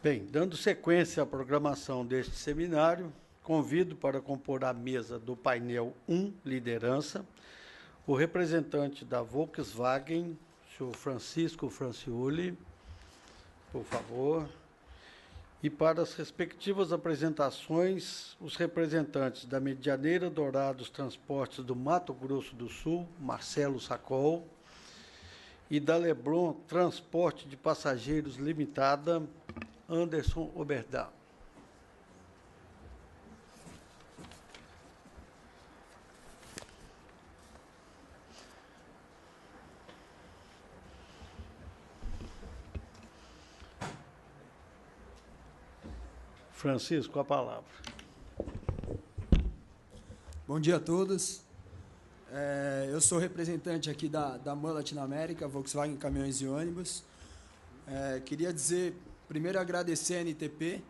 Bem, dando sequência à programação deste seminário, convido para compor a mesa do painel 1, Liderança, o representante da Volkswagen, senhor Francisco Franciulli, por favor, e para as respectivas apresentações, os representantes da Medianeira Dourados Transportes do Mato Grosso do Sul, Marcelo Sacol, e da Leblon Transporte de Passageiros Limitada, Anderson Oberdan. Francisco, a palavra. Bom dia a todos. Eu sou representante aqui da MAN Latinoamérica, Volkswagen Caminhões e Ônibus. Queria dizer, primeiro agradecer a NTP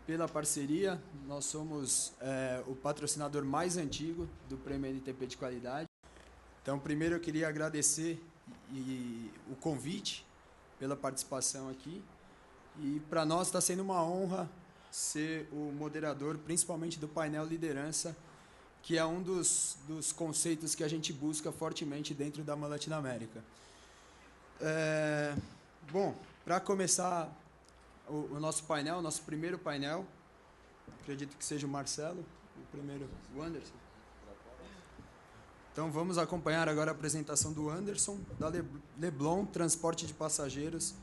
pela parceria. Nós somos o patrocinador mais antigo do Prêmio NTP de Qualidade. Então, primeiro eu queria agradecer o convite pela participação aqui. E para nós está sendo uma honra ser o moderador, principalmente do painel Liderança, que é um dos conceitos que a gente busca fortemente dentro da MAN Latinoamérica. Bom, para começar o nosso painel, o nosso primeiro painel, acredito que seja o Marcelo, o primeiro, o Anderson. Então, vamos acompanhar agora a apresentação do Anderson, da Leblon Transporte de Passageiros,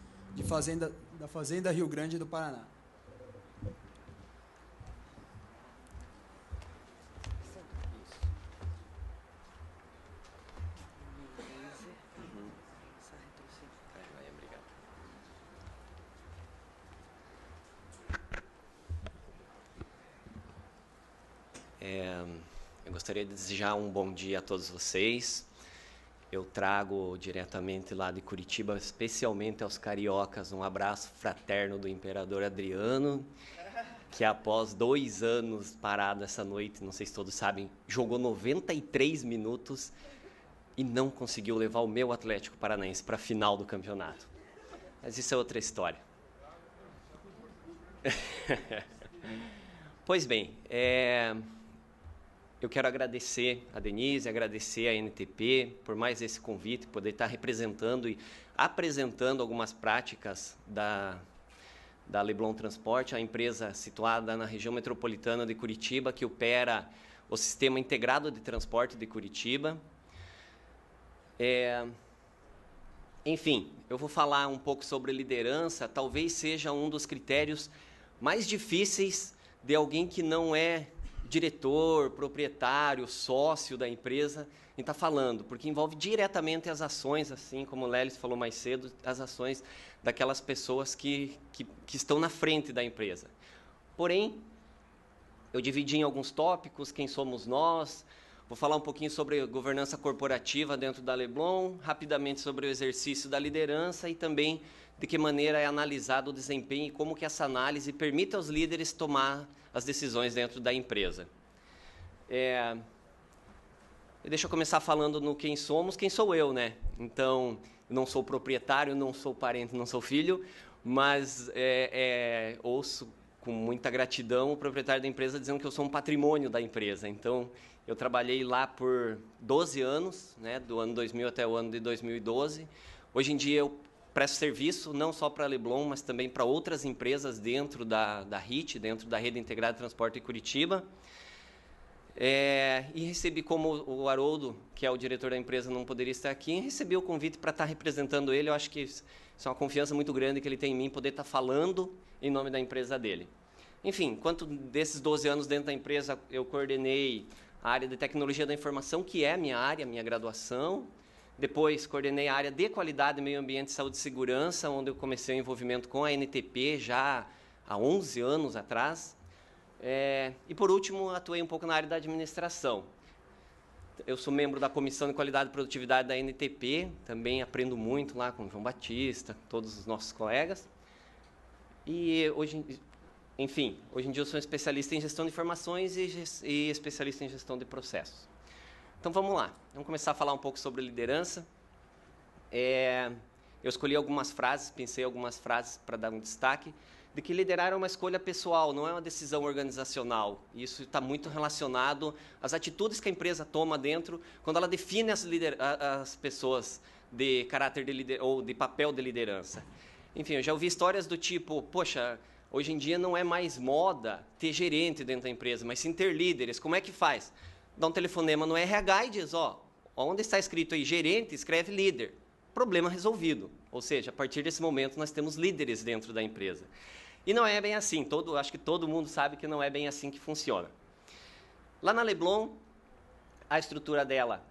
da Fazenda Rio Grande do Paraná. Eu gostaria de desejar um bom dia a todos vocês. Eu trago diretamente lá de Curitiba, especialmente aos cariocas, um abraço fraterno do Imperador Adriano, que após 2 anos parado essa noite, não sei se todos sabem, jogou 93 minutos e não conseguiu levar o meu Atlético Paranaense para a final do campeonato. Mas isso é outra história. Pois bem, eu quero agradecer a Denise, agradecer a NTP por mais esse convite, poder estar representando e apresentando algumas práticas da Leblon Transporte, a empresa situada na região metropolitana de Curitiba, que opera o Sistema Integrado de Transporte de Curitiba. Enfim, eu vou falar um pouco sobre liderança, talvez seja um dos critérios mais difíceis de alguém que não é diretor, proprietário, sócio da empresa, em estar falando, porque envolve diretamente as ações, assim como o Lelis falou mais cedo, as ações daquelas pessoas que estão na frente da empresa. Porém, eu dividi em alguns tópicos, quem somos nós, vou falar um pouquinho sobre governança corporativa dentro da Leblon, rapidamente sobre o exercício da liderança e também de que maneira é analisado o desempenho e como que essa análise permite aos líderes tomar as decisões dentro da empresa. Deixa eu começar falando no quem somos, quem sou eu, né? Então, eu não sou proprietário, não sou parente, não sou filho, mas ouço com muita gratidão o proprietário da empresa dizendo que eu sou um patrimônio da empresa. Então, eu trabalhei lá por 12 anos, né, do ano 2000 até o ano de 2012. Hoje em dia eu presto serviço não só para a Leblon, mas também para outras empresas dentro da RIT, dentro da Rede Integrada de Transporte de Curitiba. E recebi, como o Haroldo, que é o diretor da empresa, não poderia estar aqui, recebi o convite para estar representando ele. Eu acho que isso é uma confiança muito grande que ele tem em mim, poder estar falando em nome da empresa dele. Enfim, enquanto desses 12 anos dentro da empresa, eu coordenei a área de tecnologia da informação, que é a minha área, a minha graduação. Depois, coordenei a área de qualidade, meio ambiente, saúde e segurança, onde eu comecei o envolvimento com a NTP já há 11 anos atrás. E, por último, atuei um pouco na área da administração. Eu sou membro da Comissão de Qualidade e Produtividade da NTP, também aprendo muito lá com o João Batista, todos os nossos colegas. E, hoje em dia eu sou especialista em gestão de informações e especialista em gestão de processos. Então, vamos lá. Vamos começar a falar um pouco sobre liderança. Eu escolhi algumas frases, pensei algumas frases para dar um destaque. de que liderar é uma escolha pessoal, não é uma decisão organizacional. Isso está muito relacionado às atitudes que a empresa toma dentro, quando ela define as pessoas de caráter ou de papel de liderança. Enfim, eu já ouvi histórias do tipo, poxa, hoje em dia não é mais moda ter gerente dentro da empresa, mas sim ter líderes. Como é que faz? Dá um telefonema no RH e diz, onde está escrito aí gerente, escreve líder. Problema resolvido. Ou seja, a partir desse momento nós temos líderes dentro da empresa. E não é bem assim, acho que todo mundo sabe que não é bem assim que funciona. Lá na Leblon, a estrutura dela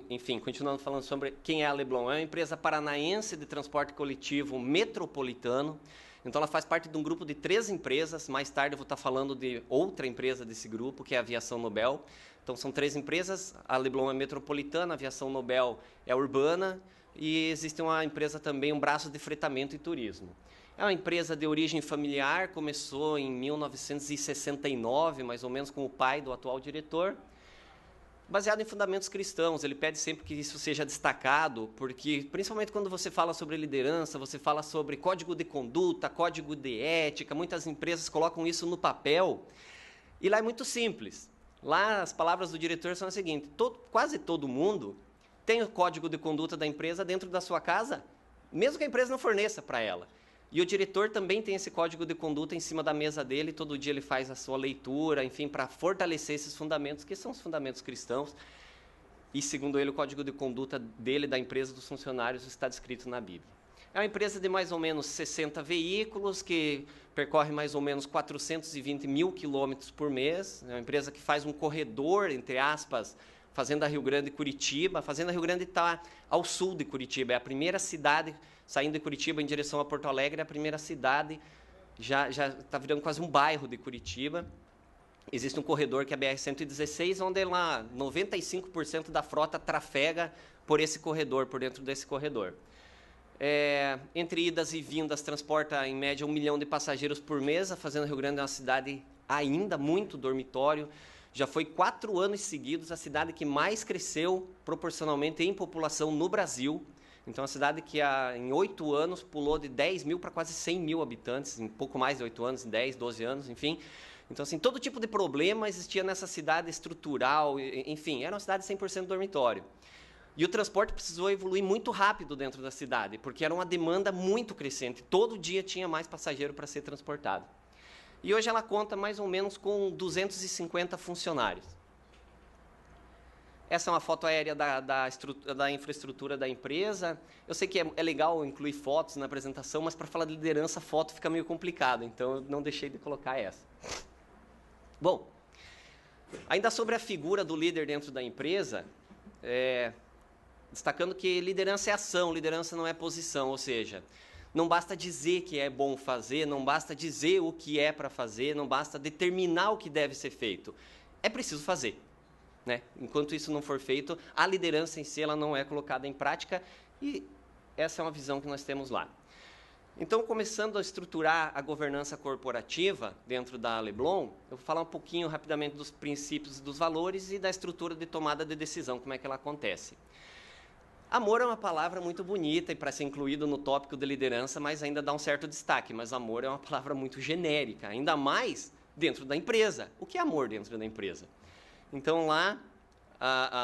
enfim, continuando falando sobre quem é a Leblon, é uma empresa paranaense de transporte coletivo metropolitano. Então ela faz parte de um grupo de 3 empresas, mais tarde eu vou estar falando de outra empresa desse grupo, que é a Aviação Nobel. Então são 3 empresas, a Leblon é metropolitana, a Aviação Nobel é urbana, e existe uma empresa também, um braço de fretamento e turismo. É uma empresa de origem familiar, começou em 1969, mais ou menos, com o pai do atual diretor, baseado em fundamentos cristãos. Ele pede sempre que isso seja destacado, porque, principalmente quando você fala sobre liderança, você fala sobre código de conduta, código de ética, muitas empresas colocam isso no papel, e lá é muito simples. Lá as palavras do diretor são as seguintes, quase todo mundo tem o código de conduta da empresa dentro da sua casa, mesmo que a empresa não forneça para ela. E o diretor também tem esse código de conduta em cima da mesa dele, todo dia ele faz a sua leitura, enfim, para fortalecer esses fundamentos, que são os fundamentos cristãos. E, segundo ele, o código de conduta dele, da empresa, dos funcionários, está descrito na Bíblia. É uma empresa de mais ou menos 60 veículos, que percorre mais ou menos 420 mil quilômetros por mês. É uma empresa que faz um corredor, entre aspas, Fazenda Rio Grande e Curitiba. A Fazenda Rio Grande está ao sul de Curitiba, é a primeira cidade, saindo de Curitiba em direção a Porto Alegre, é a primeira cidade, já está virando quase um bairro de Curitiba. Existe um corredor que é a BR-116, onde lá 95% da frota trafega por esse corredor, por dentro desse corredor. Entre idas e vindas, transporta em média 1 milhão de passageiros por mês. A Fazenda Rio Grande é uma cidade ainda muito dormitório. Já foi 4 anos seguidos a cidade que mais cresceu proporcionalmente em população no Brasil. Então, a cidade que em 8 anos pulou de 10 mil para quase 100 mil habitantes, em pouco mais de 8 anos, em 10, 12 anos, enfim. Então, assim, todo tipo de problema existia nessa cidade estrutural, enfim, era uma cidade 100% dormitório. E o transporte precisou evoluir muito rápido dentro da cidade, porque era uma demanda muito crescente. Todo dia tinha mais passageiro para ser transportado. E hoje ela conta mais ou menos com 250 funcionários. Essa é uma foto aérea da infraestrutura da empresa. Eu sei que é legal incluir fotos na apresentação, mas para falar de liderança, foto fica meio complicado, então eu não deixei de colocar essa. Bom, ainda sobre a figura do líder dentro da empresa, destacando que liderança é ação, liderança não é posição, ou seja, não basta dizer que é bom fazer, não basta dizer o que é para fazer, não basta determinar o que deve ser feito. É preciso fazer. Né? Enquanto isso não for feito, a liderança em si ela não é colocada em prática, e essa é uma visão que nós temos lá. Então, começando a estruturar a governança corporativa dentro da Leblon, eu vou falar um pouquinho rapidamente dos princípios e dos valores e da estrutura de tomada de decisão, como é que ela acontece. Amor é uma palavra muito bonita e para ser incluído no tópico de liderança, mas ainda dá um certo destaque, mas amor é uma palavra muito genérica, ainda mais dentro da empresa. O que é amor dentro da empresa? Então, lá,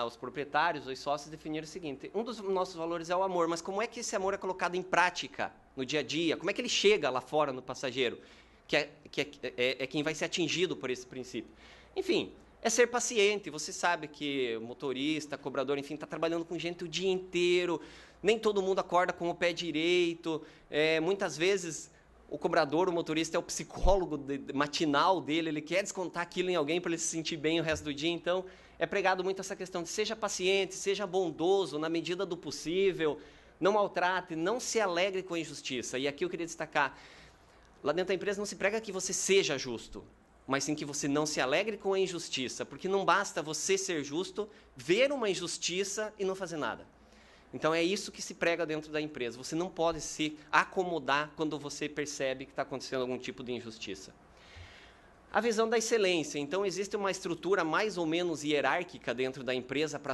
os proprietários, os sócios definiram o seguinte, um dos nossos valores é o amor, mas como é que esse amor é colocado em prática no dia a dia? Como é que ele chega lá fora no passageiro, que é quem vai ser atingido por esse princípio? Enfim, é ser paciente. Você sabe que o motorista, cobrador, enfim, está trabalhando com gente o dia inteiro, nem todo mundo acorda com o pé direito, muitas vezes o cobrador, o motorista é o psicólogo matinal dele, ele quer descontar aquilo em alguém para ele se sentir bem o resto do dia. Então, é pregado muito essa questão de seja paciente, seja bondoso na medida do possível, não maltrate, não se alegre com a injustiça. E aqui eu queria destacar, lá dentro da empresa não se prega que você seja justo, mas sim que você não se alegre com a injustiça, porque não basta você ser justo, ver uma injustiça e não fazer nada. Então, é isso que se prega dentro da empresa. Você não pode se acomodar quando você percebe que está acontecendo algum tipo de injustiça. A visão da excelência. Então, existe uma estrutura mais ou menos hierárquica dentro da empresa para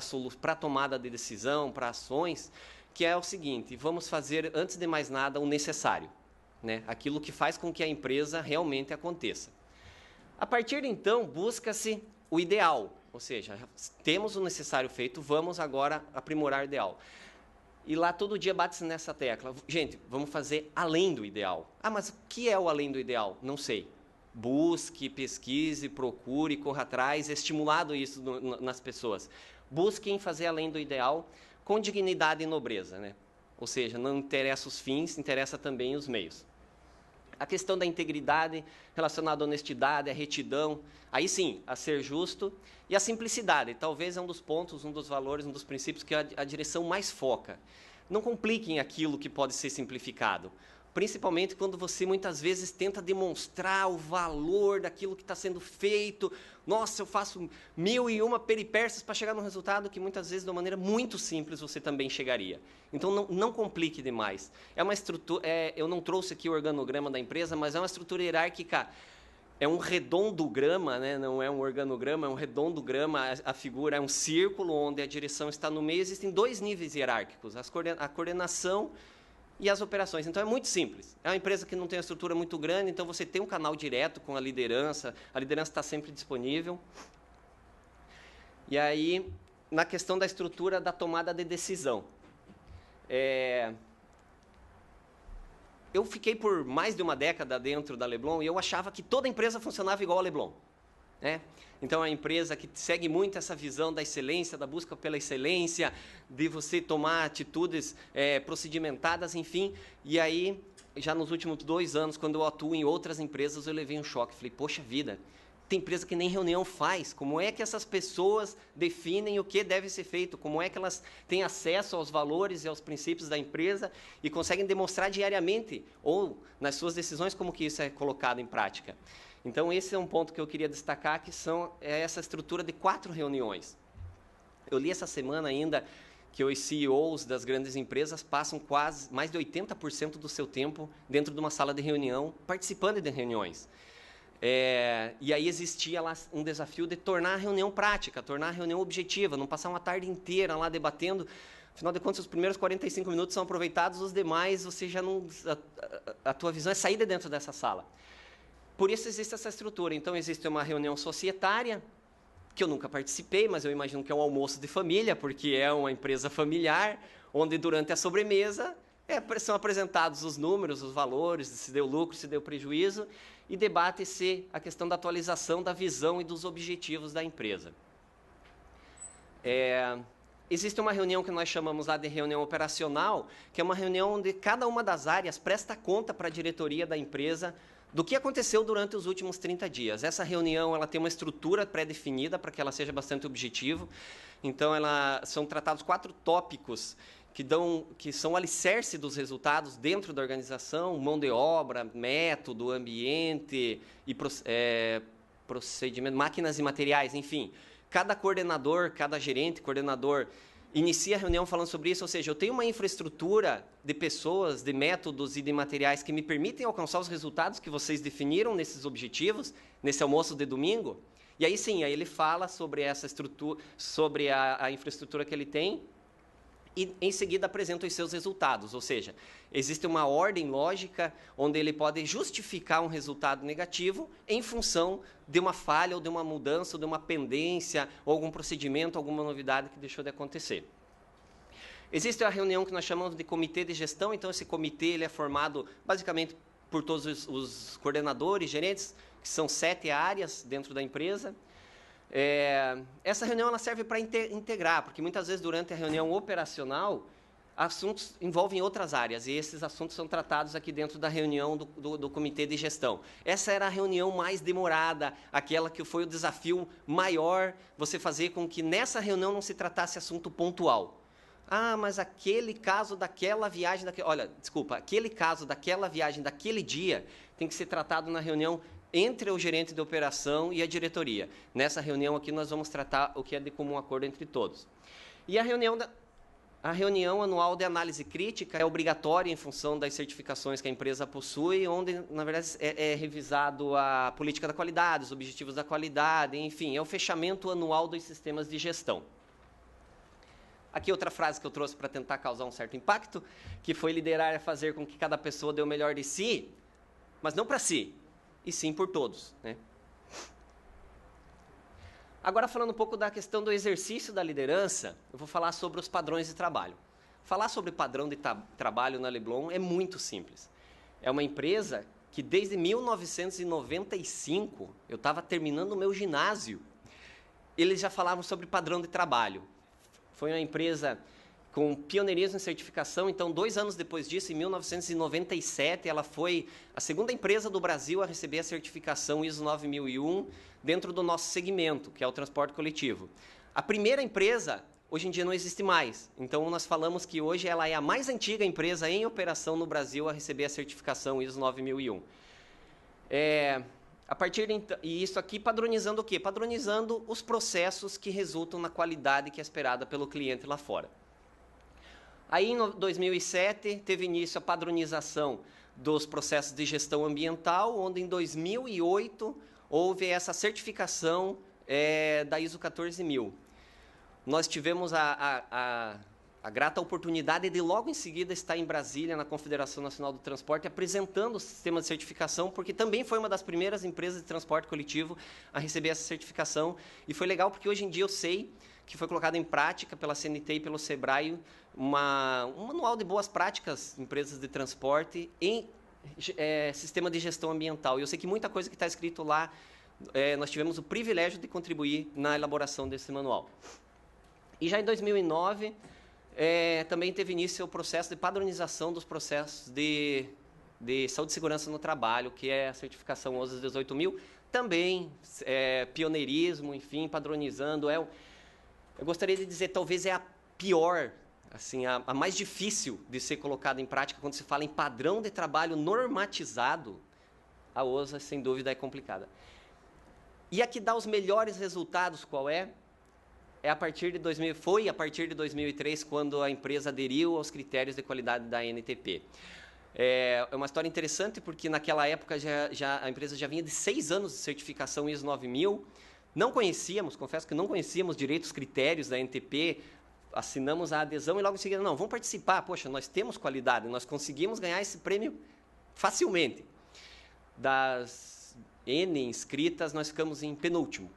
a tomada de decisão, para ações, que é o seguinte, vamos fazer, antes de mais nada, o necessário. né? Aquilo que faz com que a empresa realmente aconteça. A partir de então, busca-se o ideal, ou seja, temos o necessário feito, vamos agora aprimorar o ideal. E lá todo dia bate-se nessa tecla. Gente, vamos fazer além do ideal. Ah, mas o que é o além do ideal? Não sei. Busque, pesquise, procure, corra atrás, estimulado isso nas pessoas. Busquem fazer além do ideal com dignidade e nobreza, né? Ou seja, não interessa os fins, interessa também os meios. A questão da integridade relacionada à honestidade, à retidão, aí sim, a ser justo, e a simplicidade, talvez é um dos pontos, um dos valores, um dos princípios que a direção mais foca. Não compliquem aquilo que pode ser simplificado, principalmente quando você muitas vezes tenta demonstrar o valor daquilo que está sendo feito. Nossa, eu faço 1001 peripécias para chegar num resultado que muitas vezes de uma maneira muito simples você também chegaria. Então não complique demais. É uma estrutura, eu não trouxe aqui o organograma da empresa, mas é uma estrutura hierárquica. É um redondograma, né? Não é um organograma, é um redondograma. A figura é um círculo onde a direção está no meio. Existem 2 níveis hierárquicos, a coordenação e as operações. Então, é muito simples. É uma empresa que não tem uma estrutura muito grande, então você tem um canal direto com a liderança está sempre disponível. E aí, na questão da estrutura da tomada de decisão. Eu fiquei por mais de uma década dentro da Leblon e eu achava que toda empresa funcionava igual a Leblon, né? Então, é uma empresa que segue muito essa visão da excelência, da busca pela excelência, de você tomar atitudes procedimentadas, enfim. E aí, já nos últimos 2 anos, quando eu atuo em outras empresas, eu levei um choque. Falei, poxa vida, tem empresa que nem reunião faz. Como é que essas pessoas definem o que deve ser feito? Como é que elas têm acesso aos valores e aos princípios da empresa e conseguem demonstrar diariamente ou nas suas decisões como que isso é colocado em prática? Então, esse é um ponto que eu queria destacar, que é essa estrutura de 4 reuniões. Eu li essa semana ainda que os CEOs das grandes empresas passam quase mais de 80% do seu tempo dentro de uma sala de reunião, participando de reuniões. E aí existia lá um desafio de tornar a reunião prática, tornar a reunião objetiva, não passar uma tarde inteira lá debatendo. Afinal de contas, os primeiros 45 minutos são aproveitados, os demais você já não... A tua visão é sair de dentro dessa sala. Por isso existe essa estrutura. Então, existe uma reunião societária, que eu nunca participei, mas eu imagino que é um almoço de família, porque é uma empresa familiar, onde durante a sobremesa são apresentados os números, os valores, se deu lucro, se deu prejuízo, e debate-se a questão da atualização da visão e dos objetivos da empresa. Existe uma reunião que nós chamamos lá de reunião operacional, que é uma reunião onde cada uma das áreas presta conta para a diretoria da empresa do que aconteceu durante os últimos 30 dias. Essa reunião ela tem uma estrutura pré-definida para que ela seja bastante objetiva. Então, são tratados 4 tópicos que são alicerce dos resultados dentro da organização: mão de obra, método, ambiente e procedimento, máquinas e materiais, enfim. Cada coordenador, cada gerente, coordenador, inicia a reunião falando sobre isso, ou seja, eu tenho uma infraestrutura de pessoas, de métodos e de materiais que me permitem alcançar os resultados que vocês definiram nesses objetivos, nesse almoço de domingo. E aí sim, aí ele fala sobre essa estrutura, sobre a infraestrutura que ele tem e em seguida apresenta os seus resultados, ou seja, existe uma ordem lógica onde ele pode justificar um resultado negativo em função de uma falha ou de uma mudança, ou de uma pendência, ou algum procedimento, alguma novidade que deixou de acontecer. Existe a reunião que nós chamamos de comitê de gestão. Então, esse comitê ele é formado basicamente por todos os coordenadores, gerentes, que são 7 áreas dentro da empresa. Essa reunião ela serve para integrar, porque muitas vezes durante a reunião operacional, assuntos envolvem outras áreas, e esses assuntos são tratados aqui dentro da reunião do comitê de gestão. Essa era a reunião mais demorada, aquela que foi o desafio maior, você fazer com que nessa reunião não se tratasse assunto pontual. Ah, mas aquele caso daquela viagem, aquele caso daquela viagem daquele dia tem que ser tratado na reunião entre o gerente de operação e a diretoria. Nessa reunião aqui nós vamos tratar o que é de comum acordo entre todos. E a reunião anual de análise crítica é obrigatória em função das certificações que a empresa possui, onde, na verdade, é revisado a política da qualidade, os objetivos da qualidade, enfim, é o fechamento anual dos sistemas de gestão. Aqui outra frase que eu trouxe para tentar causar um certo impacto, que foi liderar é fazer com que cada pessoa dê o melhor de si, mas não para si, e sim por todos, né? Agora, falando um pouco da questão do exercício da liderança, eu vou falar sobre os padrões de trabalho. Falar sobre padrão de trabalho na Leblon é muito simples. É uma empresa que desde 1995, eu estava terminando o meu ginásio, eles já falavam sobre padrão de trabalho. Foi uma empresa com pioneirismo em certificação, então 2 anos depois disso, em 1997, ela foi a segunda empresa do Brasil a receber a certificação ISO 9001 dentro do nosso segmento, que é o transporte coletivo. A primeira empresa, hoje em dia, não existe mais. Então, nós falamos que hoje ela é a mais antiga empresa em operação no Brasil a receber a certificação ISO 9001. E isso aqui padronizando o quê? Padronizando os processos que resultam na qualidade que é esperada pelo cliente lá fora. Aí, em 2007, teve início a padronização dos processos de gestão ambiental, onde em 2008 houve essa certificação da ISO 14000. Nós tivemos a grata oportunidade de logo em seguida estar em Brasília, na Confederação Nacional do Transporte, apresentando o sistema de certificação, porque também foi uma das primeiras empresas de transporte coletivo a receber essa certificação. E foi legal porque hoje em dia eu sei que foi colocado em prática pela CNT e pelo SEBRAE um manual de boas práticas empresas de transporte em sistema de gestão ambiental. E eu sei que muita coisa que está escrito lá, nós tivemos o privilégio de contribuir na elaboração desse manual. E já em 2009, também teve início o processo de padronização dos processos de saúde e segurança no trabalho, que é a certificação OSAS 18000, também pioneirismo, enfim, padronizando. Eu gostaria de dizer, talvez é a pior, assim, a mais difícil de ser colocada em prática quando se fala em padrão de trabalho normatizado. A OSAS, sem dúvida, é complicada. E a que dá os melhores resultados, qual é? Foi a partir de 2003, quando a empresa aderiu aos critérios de qualidade da ANTP. É uma história interessante, porque naquela época a empresa já vinha de 6 anos de certificação ISO 9000. Não conhecíamos, confesso que não conhecíamos direito os critérios da ANTP, assinamos a adesão e logo em seguida, não, vamos participar. Poxa, nós temos qualidade, nós conseguimos ganhar esse prêmio facilmente. Das N inscritas, nós ficamos em penúltimo.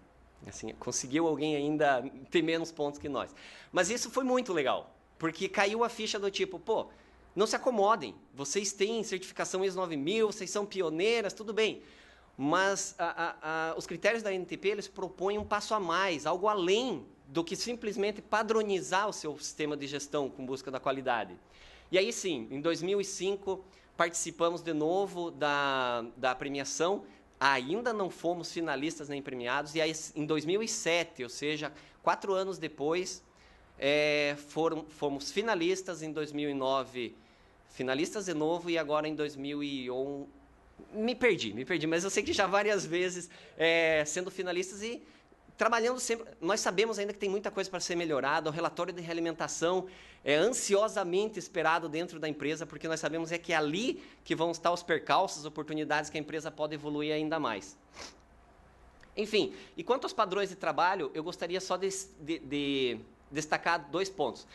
Assim, conseguiu alguém ainda ter menos pontos que nós. Mas isso foi muito legal, porque caiu a ficha do tipo, pô, não se acomodem, vocês têm certificação ISO 9000, vocês são pioneiras, tudo bem. Mas os critérios da ANTP, eles propõem um passo a mais, algo além do que simplesmente padronizar o seu sistema de gestão com busca da qualidade. E aí sim, em 2005, participamos de novo da premiação. Ainda não fomos finalistas nem premiados, e aí, em 2007, ou seja, 4 anos depois, fomos finalistas, em 2009, finalistas de novo, e agora em 2011, me perdi, mas eu sei que já várias vezes sendo finalistas e trabalhando sempre. Nós sabemos ainda que tem muita coisa para ser melhorada, o relatório de realimentação é ansiosamente esperado dentro da empresa, porque nós sabemos que é ali que vão estar os percalços, oportunidades que a empresa pode evoluir ainda mais. Enfim, e quanto aos padrões de trabalho, eu gostaria só de destacar 2 pontos.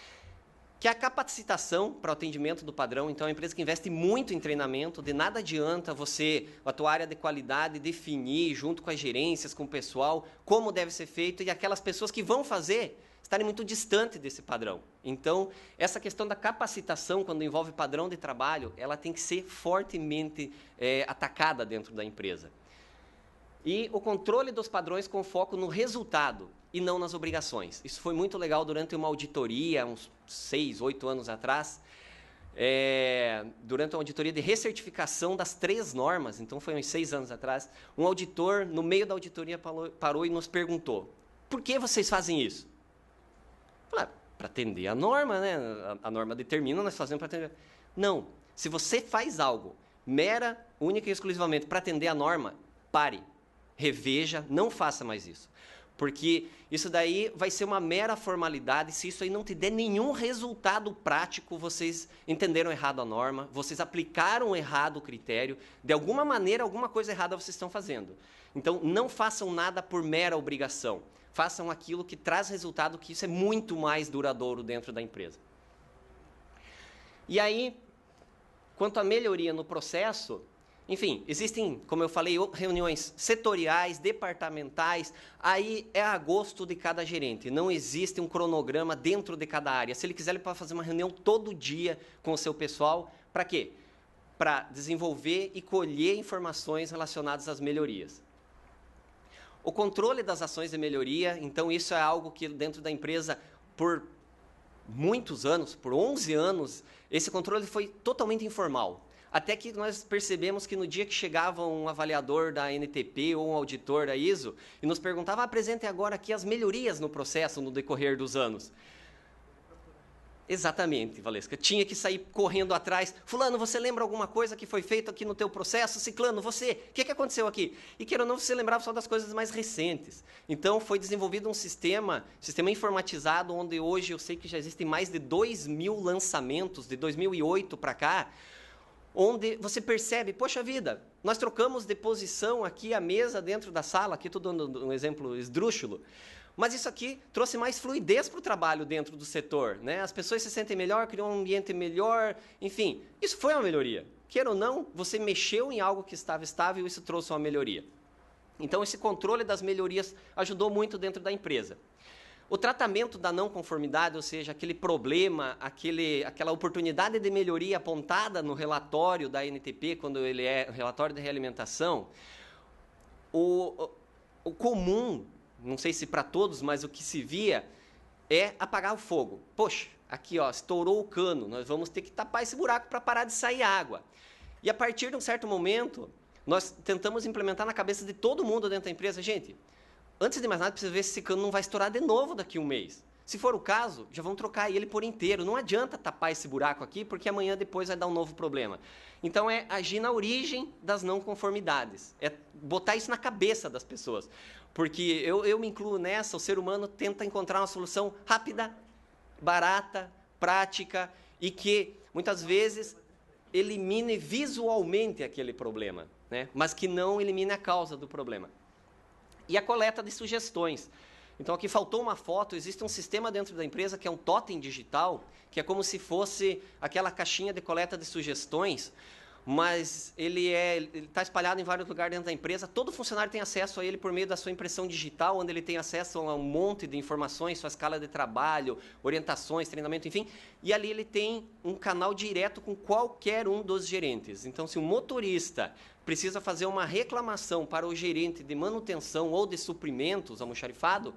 Que é a capacitação para o atendimento do padrão. Então, é uma empresa que investe muito em treinamento, de nada adianta você, a tua área de qualidade, definir, junto com as gerências, com o pessoal, como deve ser feito, e aquelas pessoas que vão fazer estarem muito distantes desse padrão. Então, essa questão da capacitação, quando envolve padrão de trabalho, ela tem que ser fortemente atacada dentro da empresa. E o controle dos padrões com foco no resultado e não nas obrigações. Isso foi muito legal durante uma auditoria, uns 6, 8 anos atrás, durante uma auditoria de recertificação das 3 normas, então foi uns 6 anos atrás, um auditor, no meio da auditoria, parou e nos perguntou, por que vocês fazem isso? Falei, para atender a norma, né? A norma determina, nós fazemos para atender. Não, se você faz algo única e exclusivamente para atender a norma, pare, reveja, não faça mais isso. Porque isso daí vai ser uma mera formalidade. Se isso aí não te der nenhum resultado prático, vocês entenderam errado a norma, vocês aplicaram errado o critério, de alguma maneira, alguma coisa errada vocês estão fazendo. Então, não façam nada por mera obrigação. Façam aquilo que traz resultado, que isso é muito mais duradouro dentro da empresa. E aí, quanto à melhoria no processo, enfim, existem, como eu falei, reuniões setoriais, departamentais, aí é a gosto de cada gerente. Não existe um cronograma dentro de cada área. Se ele quiser, ele pode fazer uma reunião todo dia com o seu pessoal. Para quê? Para desenvolver e colher informações relacionadas às melhorias. O controle das ações de melhoria, então isso é algo que dentro da empresa, por muitos anos, por 11 anos, esse controle foi totalmente informal. Até que nós percebemos que no dia que chegava um avaliador da NTP ou um auditor da ISO e nos perguntava, apresentem agora aqui as melhorias no processo no decorrer dos anos. Exatamente, Valesca. Tinha que sair correndo atrás. Fulano, você lembra alguma coisa que foi feita aqui no teu processo? Ciclano, você, o que aconteceu aqui? E queira ou não, você lembrava só das coisas mais recentes. Então, foi desenvolvido um sistema informatizado, onde hoje eu sei que já existem mais de 2.000 lançamentos, de 2008 para cá, onde você percebe, poxa vida, nós trocamos de posição aqui a mesa dentro da sala, aqui estou dando um exemplo esdrúxulo, mas isso aqui trouxe mais fluidez para o trabalho dentro do setor, né? As pessoas se sentem melhor, criam um ambiente melhor, enfim, isso foi uma melhoria. Queira ou não, você mexeu em algo que estava estável e isso trouxe uma melhoria. Então, esse controle das melhorias ajudou muito dentro da empresa. O tratamento da não conformidade, ou seja, aquele problema, aquela oportunidade de melhoria apontada no relatório da NTP, quando ele é o relatório de realimentação, o comum, não sei se para todos, mas o que se via é apagar o fogo. Poxa, aqui ó, estourou o cano, nós vamos ter que tapar esse buraco para parar de sair água. E a partir de um certo momento, nós tentamos implementar na cabeça de todo mundo dentro da empresa, gente, antes de mais nada, precisa ver se esse cano não vai estourar de novo daqui a um mês. Se for o caso, já vão trocar ele por inteiro. Não adianta tapar esse buraco aqui, porque amanhã depois vai dar um novo problema. Então, é agir na origem das não conformidades. É botar isso na cabeça das pessoas. Porque eu me incluo nessa, o ser humano tenta encontrar uma solução rápida, barata, prática e que, muitas vezes, elimine visualmente aquele problema, né? Mas que não elimine a causa do problema. E a coleta de sugestões. Então, aqui faltou uma foto, existe um sistema dentro da empresa que é um totem digital, que é como se fosse aquela caixinha de coleta de sugestões, mas ele está espalhado em vários lugares dentro da empresa. Todo funcionário tem acesso a ele por meio da sua impressão digital, onde ele tem acesso a um monte de informações, sua escala de trabalho, orientações, treinamento, enfim. E ali ele tem um canal direto com qualquer um dos gerentes. Então, se o motorista precisa fazer uma reclamação para o gerente de manutenção ou de suprimentos almoxarifado,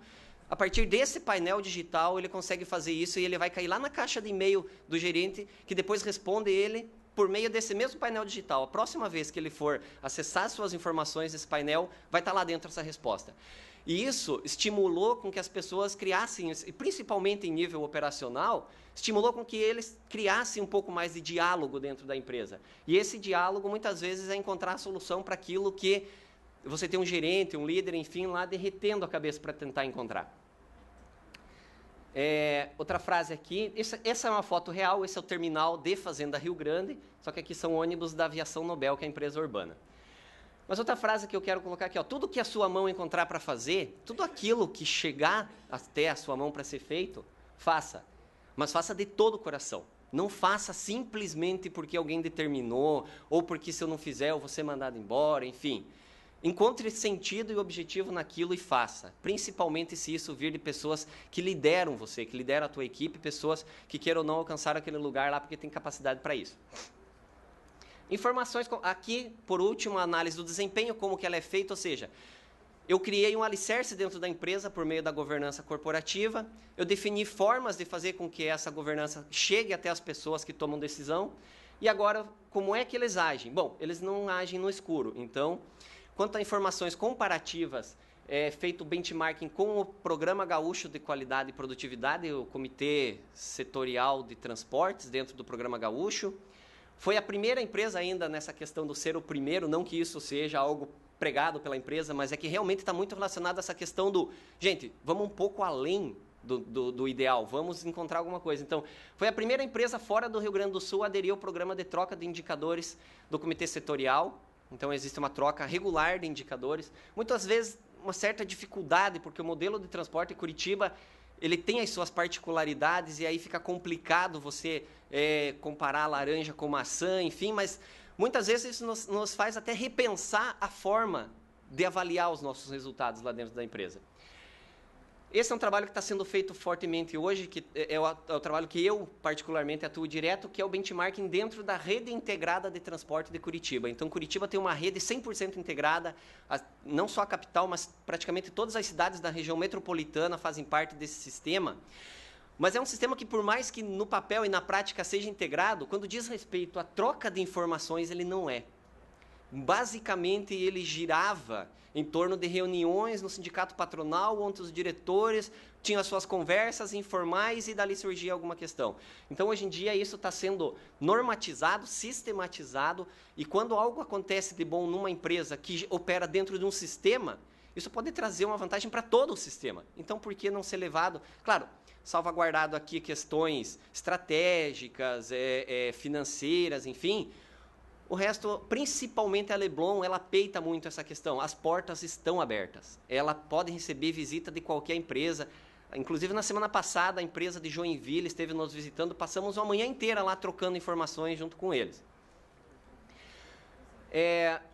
a partir desse painel digital ele consegue fazer isso e ele vai cair lá na caixa de e-mail do gerente, que depois responde ele por meio desse mesmo painel digital. A próxima vez que ele for acessar suas informações desse painel, vai estar lá dentro essa resposta. E isso estimulou com que as pessoas criassem, e principalmente em nível operacional, estimulou com que eles criassem um pouco mais de diálogo dentro da empresa. E esse diálogo, muitas vezes, é encontrar a solução para aquilo que você tem um gerente, um líder, enfim, lá derretendo a cabeça para tentar encontrar. Outra frase aqui, essa é uma foto real, esse é o terminal de Fazenda Rio Grande, só que aqui são ônibus da Aviação Nobel, que é a empresa urbana. Mas outra frase que eu quero colocar aqui, ó, tudo que a sua mão encontrar para fazer, tudo aquilo que chegar até a sua mão para ser feito, faça. Mas faça de todo o coração. Não faça simplesmente porque alguém determinou, ou porque se eu não fizer eu vou ser mandado embora, enfim. Encontre sentido e objetivo naquilo e faça. Principalmente se isso vir de pessoas que lideram você, que lideram a tua equipe, pessoas que queiram ou não alcançar aquele lugar lá porque tem capacidade para isso. Informações, aqui, por último, a análise do desempenho, como que ela é feita, ou seja, eu criei um alicerce dentro da empresa por meio da governança corporativa, eu defini formas de fazer com que essa governança chegue até as pessoas que tomam decisão, e agora, como é que eles agem? Bom, eles não agem no escuro, então, quanto a informações comparativas, é feito benchmarking com o Programa Gaúcho de Qualidade e Produtividade, o Comitê Setorial de Transportes dentro do Programa Gaúcho, Foi a primeira empresa ainda nessa questão do ser o primeiro, não que isso seja algo pregado pela empresa, mas é que realmente está muito relacionado a essa questão do, gente, vamos um pouco além do ideal, vamos encontrar alguma coisa. Então, foi a primeira empresa fora do Rio Grande do Sul a aderir ao programa de troca de indicadores do Comitê Setorial. Então, existe uma troca regular de indicadores. Muitas vezes, uma certa dificuldade, porque o modelo de transporte em Curitiba, ele tem as suas particularidades e aí fica complicado você comparar laranja com maçã, enfim, mas muitas vezes isso nos faz até repensar a forma de avaliar os nossos resultados lá dentro da empresa. Esse é um trabalho que está sendo feito fortemente hoje, que é o trabalho que eu, particularmente, atuo direto, que é o benchmarking dentro da rede integrada de transporte de Curitiba. Então, Curitiba tem uma rede 100% integrada, não só a capital, mas praticamente todas as cidades da região metropolitana fazem parte desse sistema. Mas é um sistema que, por mais que no papel e na prática seja integrado, quando diz respeito à troca de informações, ele não é. Basicamente, ele girava em torno de reuniões no sindicato patronal, onde os diretores tinham as suas conversas informais e dali surgia alguma questão. Então, hoje em dia, isso está sendo normatizado, sistematizado, e quando algo acontece de bom numa empresa que opera dentro de um sistema, isso pode trazer uma vantagem para todo o sistema. Então, por que não ser levado? Claro, salvaguardado aqui questões estratégicas, financeiras, enfim. O resto, principalmente a Leblon, ela peita muito essa questão. As portas estão abertas. Ela pode receber visita de qualquer empresa. Inclusive, na semana passada, a empresa de Joinville esteve nos visitando. Passamos uma manhã inteira lá trocando informações junto com eles.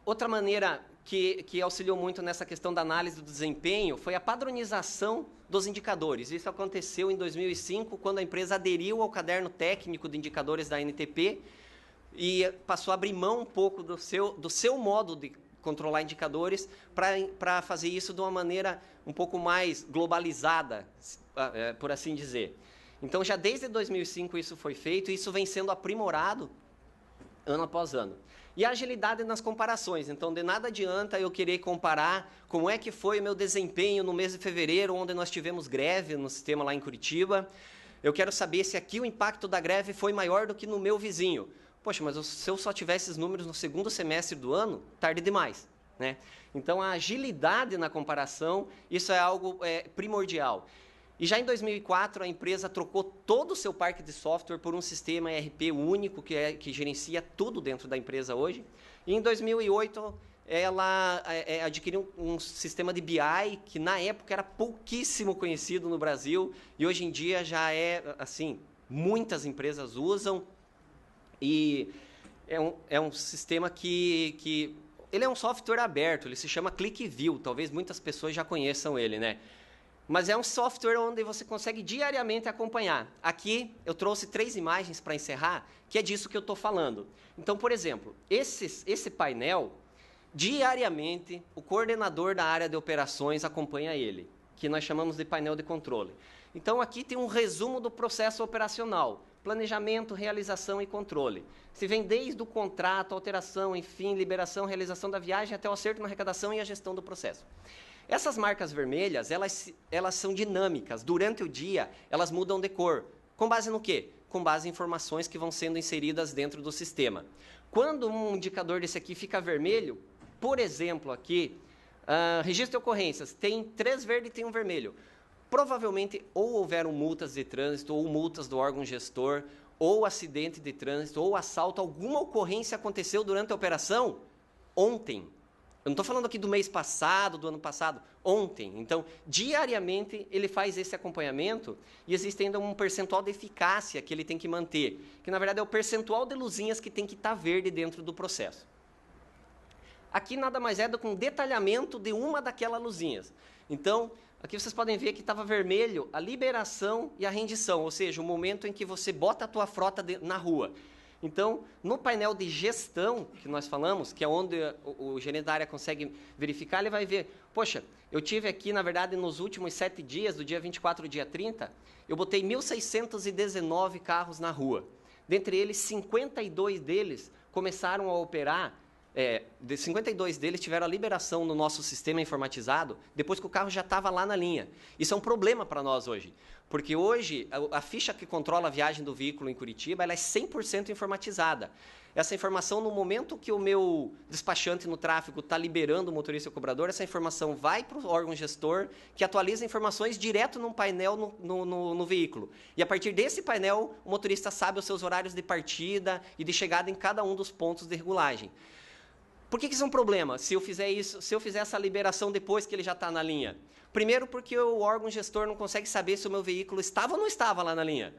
Outra maneira que auxiliou muito nessa questão da análise do desempenho foi a padronização dos indicadores. Isso aconteceu em 2005, quando a empresa aderiu ao caderno técnico de indicadores da ANTP, e passou a abrir mão um pouco do seu modo de controlar indicadores para fazer isso de uma maneira um pouco mais globalizada, por assim dizer. Então, já desde 2005 isso foi feito e isso vem sendo aprimorado ano após ano. E a agilidade nas comparações. Então, de nada adianta eu querer comparar como é que foi o meu desempenho no mês de fevereiro, onde nós tivemos greve no sistema lá em Curitiba. Eu quero saber se aqui o impacto da greve foi maior do que no meu vizinho. Poxa, mas se eu só tivesse esses números no segundo semestre do ano, tarde demais, né? Então, a agilidade na comparação, isso é algo primordial. E já em 2004, a empresa trocou todo o seu parque de software por um sistema ERP único, que gerencia tudo dentro da empresa hoje. E em 2008, ela adquiriu um sistema de BI, que na época era pouquíssimo conhecido no Brasil, e hoje em dia já assim, muitas empresas usam. E é um sistema que ele é um software aberto, ele se chama ClickView, talvez muitas pessoas já conheçam ele, né? Mas é um software onde você consegue diariamente acompanhar. Aqui eu trouxe 3 imagens para encerrar, que é disso que eu estou falando. Então, por exemplo, esse painel, diariamente, o coordenador da área de operações acompanha ele, que nós chamamos de painel de controle. Então, aqui tem um resumo do processo operacional. Planejamento, realização e controle. Se vem desde o contrato, alteração, enfim, liberação, realização da viagem, até o acerto na arrecadação e a gestão do processo. Essas marcas vermelhas, elas são dinâmicas. Durante o dia, elas mudam de cor. Com base no quê? Com base em informações que vão sendo inseridas dentro do sistema. Quando um indicador desse aqui fica vermelho, por exemplo, aqui, registro de ocorrências, tem 3 verdes e tem um vermelho. Provavelmente ou houveram multas de trânsito, ou multas do órgão gestor, ou acidente de trânsito, ou assalto, alguma ocorrência aconteceu durante a operação ontem. Eu não estou falando aqui do mês passado, do ano passado, ontem. Então, diariamente, ele faz esse acompanhamento e existe ainda um percentual de eficácia que ele tem que manter, que, na verdade, é o percentual de luzinhas que tem que estar verde dentro do processo. Aqui nada mais é do que um detalhamento de uma daquelas luzinhas. Então, aqui vocês podem ver que estava vermelho a liberação e a rendição, ou seja, o momento em que você bota a tua frota na rua. Então, no painel de gestão que nós falamos, que é onde o gerente da área consegue verificar, ele vai ver, poxa, eu tive aqui, na verdade, nos últimos 7 dias, do dia 24 ao dia 30, eu botei 1.619 carros na rua. Dentre eles, 52 deles começaram a operar de 52 deles tiveram a liberação no nosso sistema informatizado depois que o carro já estava lá na linha. Isso é um problema para nós hoje, porque hoje a ficha que controla a viagem do veículo em Curitiba ela é 100% informatizada. Essa informação, no momento que o meu despachante no tráfego está liberando o motorista e o cobrador, essa informação vai para o órgão gestor, que atualiza informações direto num painel no veículo. E a partir desse painel, o motorista sabe os seus horários de partida e de chegada em cada um dos pontos de regulagem. Por que isso é um problema, se eu fizer essa liberação depois que ele já está na linha? Primeiro, porque o órgão gestor não consegue saber se o meu veículo estava ou não estava lá na linha.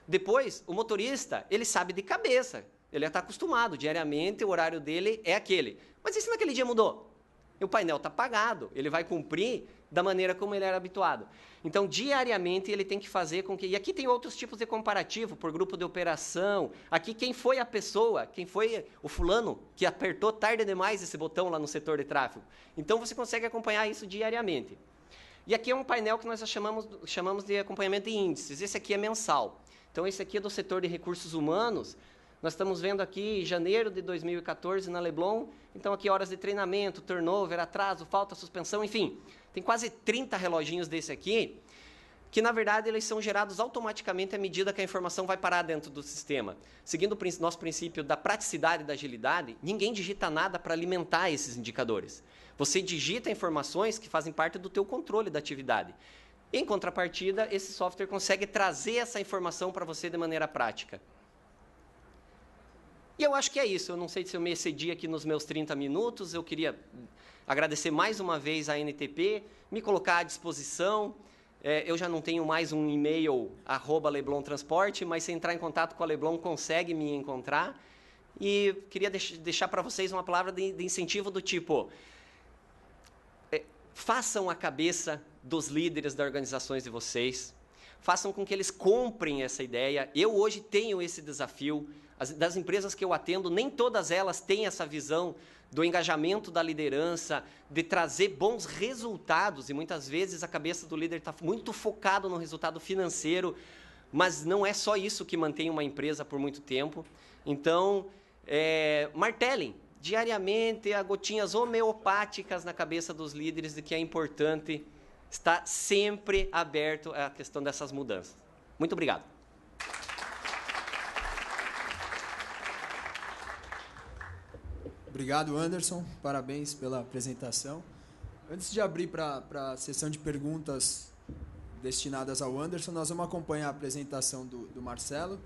Depois, o motorista, ele sabe de cabeça. Ele está acostumado, diariamente o horário dele é aquele. Mas e se naquele dia mudou? O painel está apagado, ele vai cumprir da maneira como ele era habituado. Então, diariamente, ele tem que fazer com que... E aqui tem outros tipos de comparativo, por grupo de operação. Aqui, quem foi a pessoa, quem foi o fulano que apertou tarde demais esse botão lá no setor de tráfego. Então, você consegue acompanhar isso diariamente. E aqui é um painel que nós chamamos de acompanhamento de índices. Esse aqui é mensal. Então, esse aqui é do setor de recursos humanos. Nós estamos vendo aqui janeiro de 2014 na Leblon, então aqui horas de treinamento, turnover, atraso, falta, suspensão, enfim. Tem quase 30 reloginhos desse aqui, que na verdade eles são gerados automaticamente à medida que a informação vai parar dentro do sistema. Seguindo o nosso princípio da praticidade e da agilidade, ninguém digita nada para alimentar esses indicadores. Você digita informações que fazem parte do teu controle da atividade. Em contrapartida, esse software consegue trazer essa informação para você de maneira prática. E eu acho que é isso. Eu não sei se eu me excedi aqui nos meus 30 minutos. Eu queria agradecer mais uma vez à NTP, me colocar à disposição. Eu já não tenho mais um e-mail @Leblon Transporte, mas se entrar em contato com a Leblon, consegue me encontrar. E queria deixar para vocês uma palavra de incentivo do tipo... façam a cabeça dos líderes das organizações de vocês. Façam com que eles comprem essa ideia. Eu hoje tenho esse desafio. Das empresas que eu atendo, nem todas elas têm essa visão do engajamento da liderança, de trazer bons resultados, e muitas vezes a cabeça do líder está muito focado no resultado financeiro, mas não é só isso que mantém uma empresa por muito tempo. Então, martelem diariamente a gotinhas homeopáticas na cabeça dos líderes de que é importante estar sempre aberto à questão dessas mudanças. Muito obrigado. Obrigado, Anderson. Parabéns pela apresentação. Antes de abrir para a sessão de perguntas destinadas ao Anderson, nós vamos acompanhar a apresentação do Marcelo,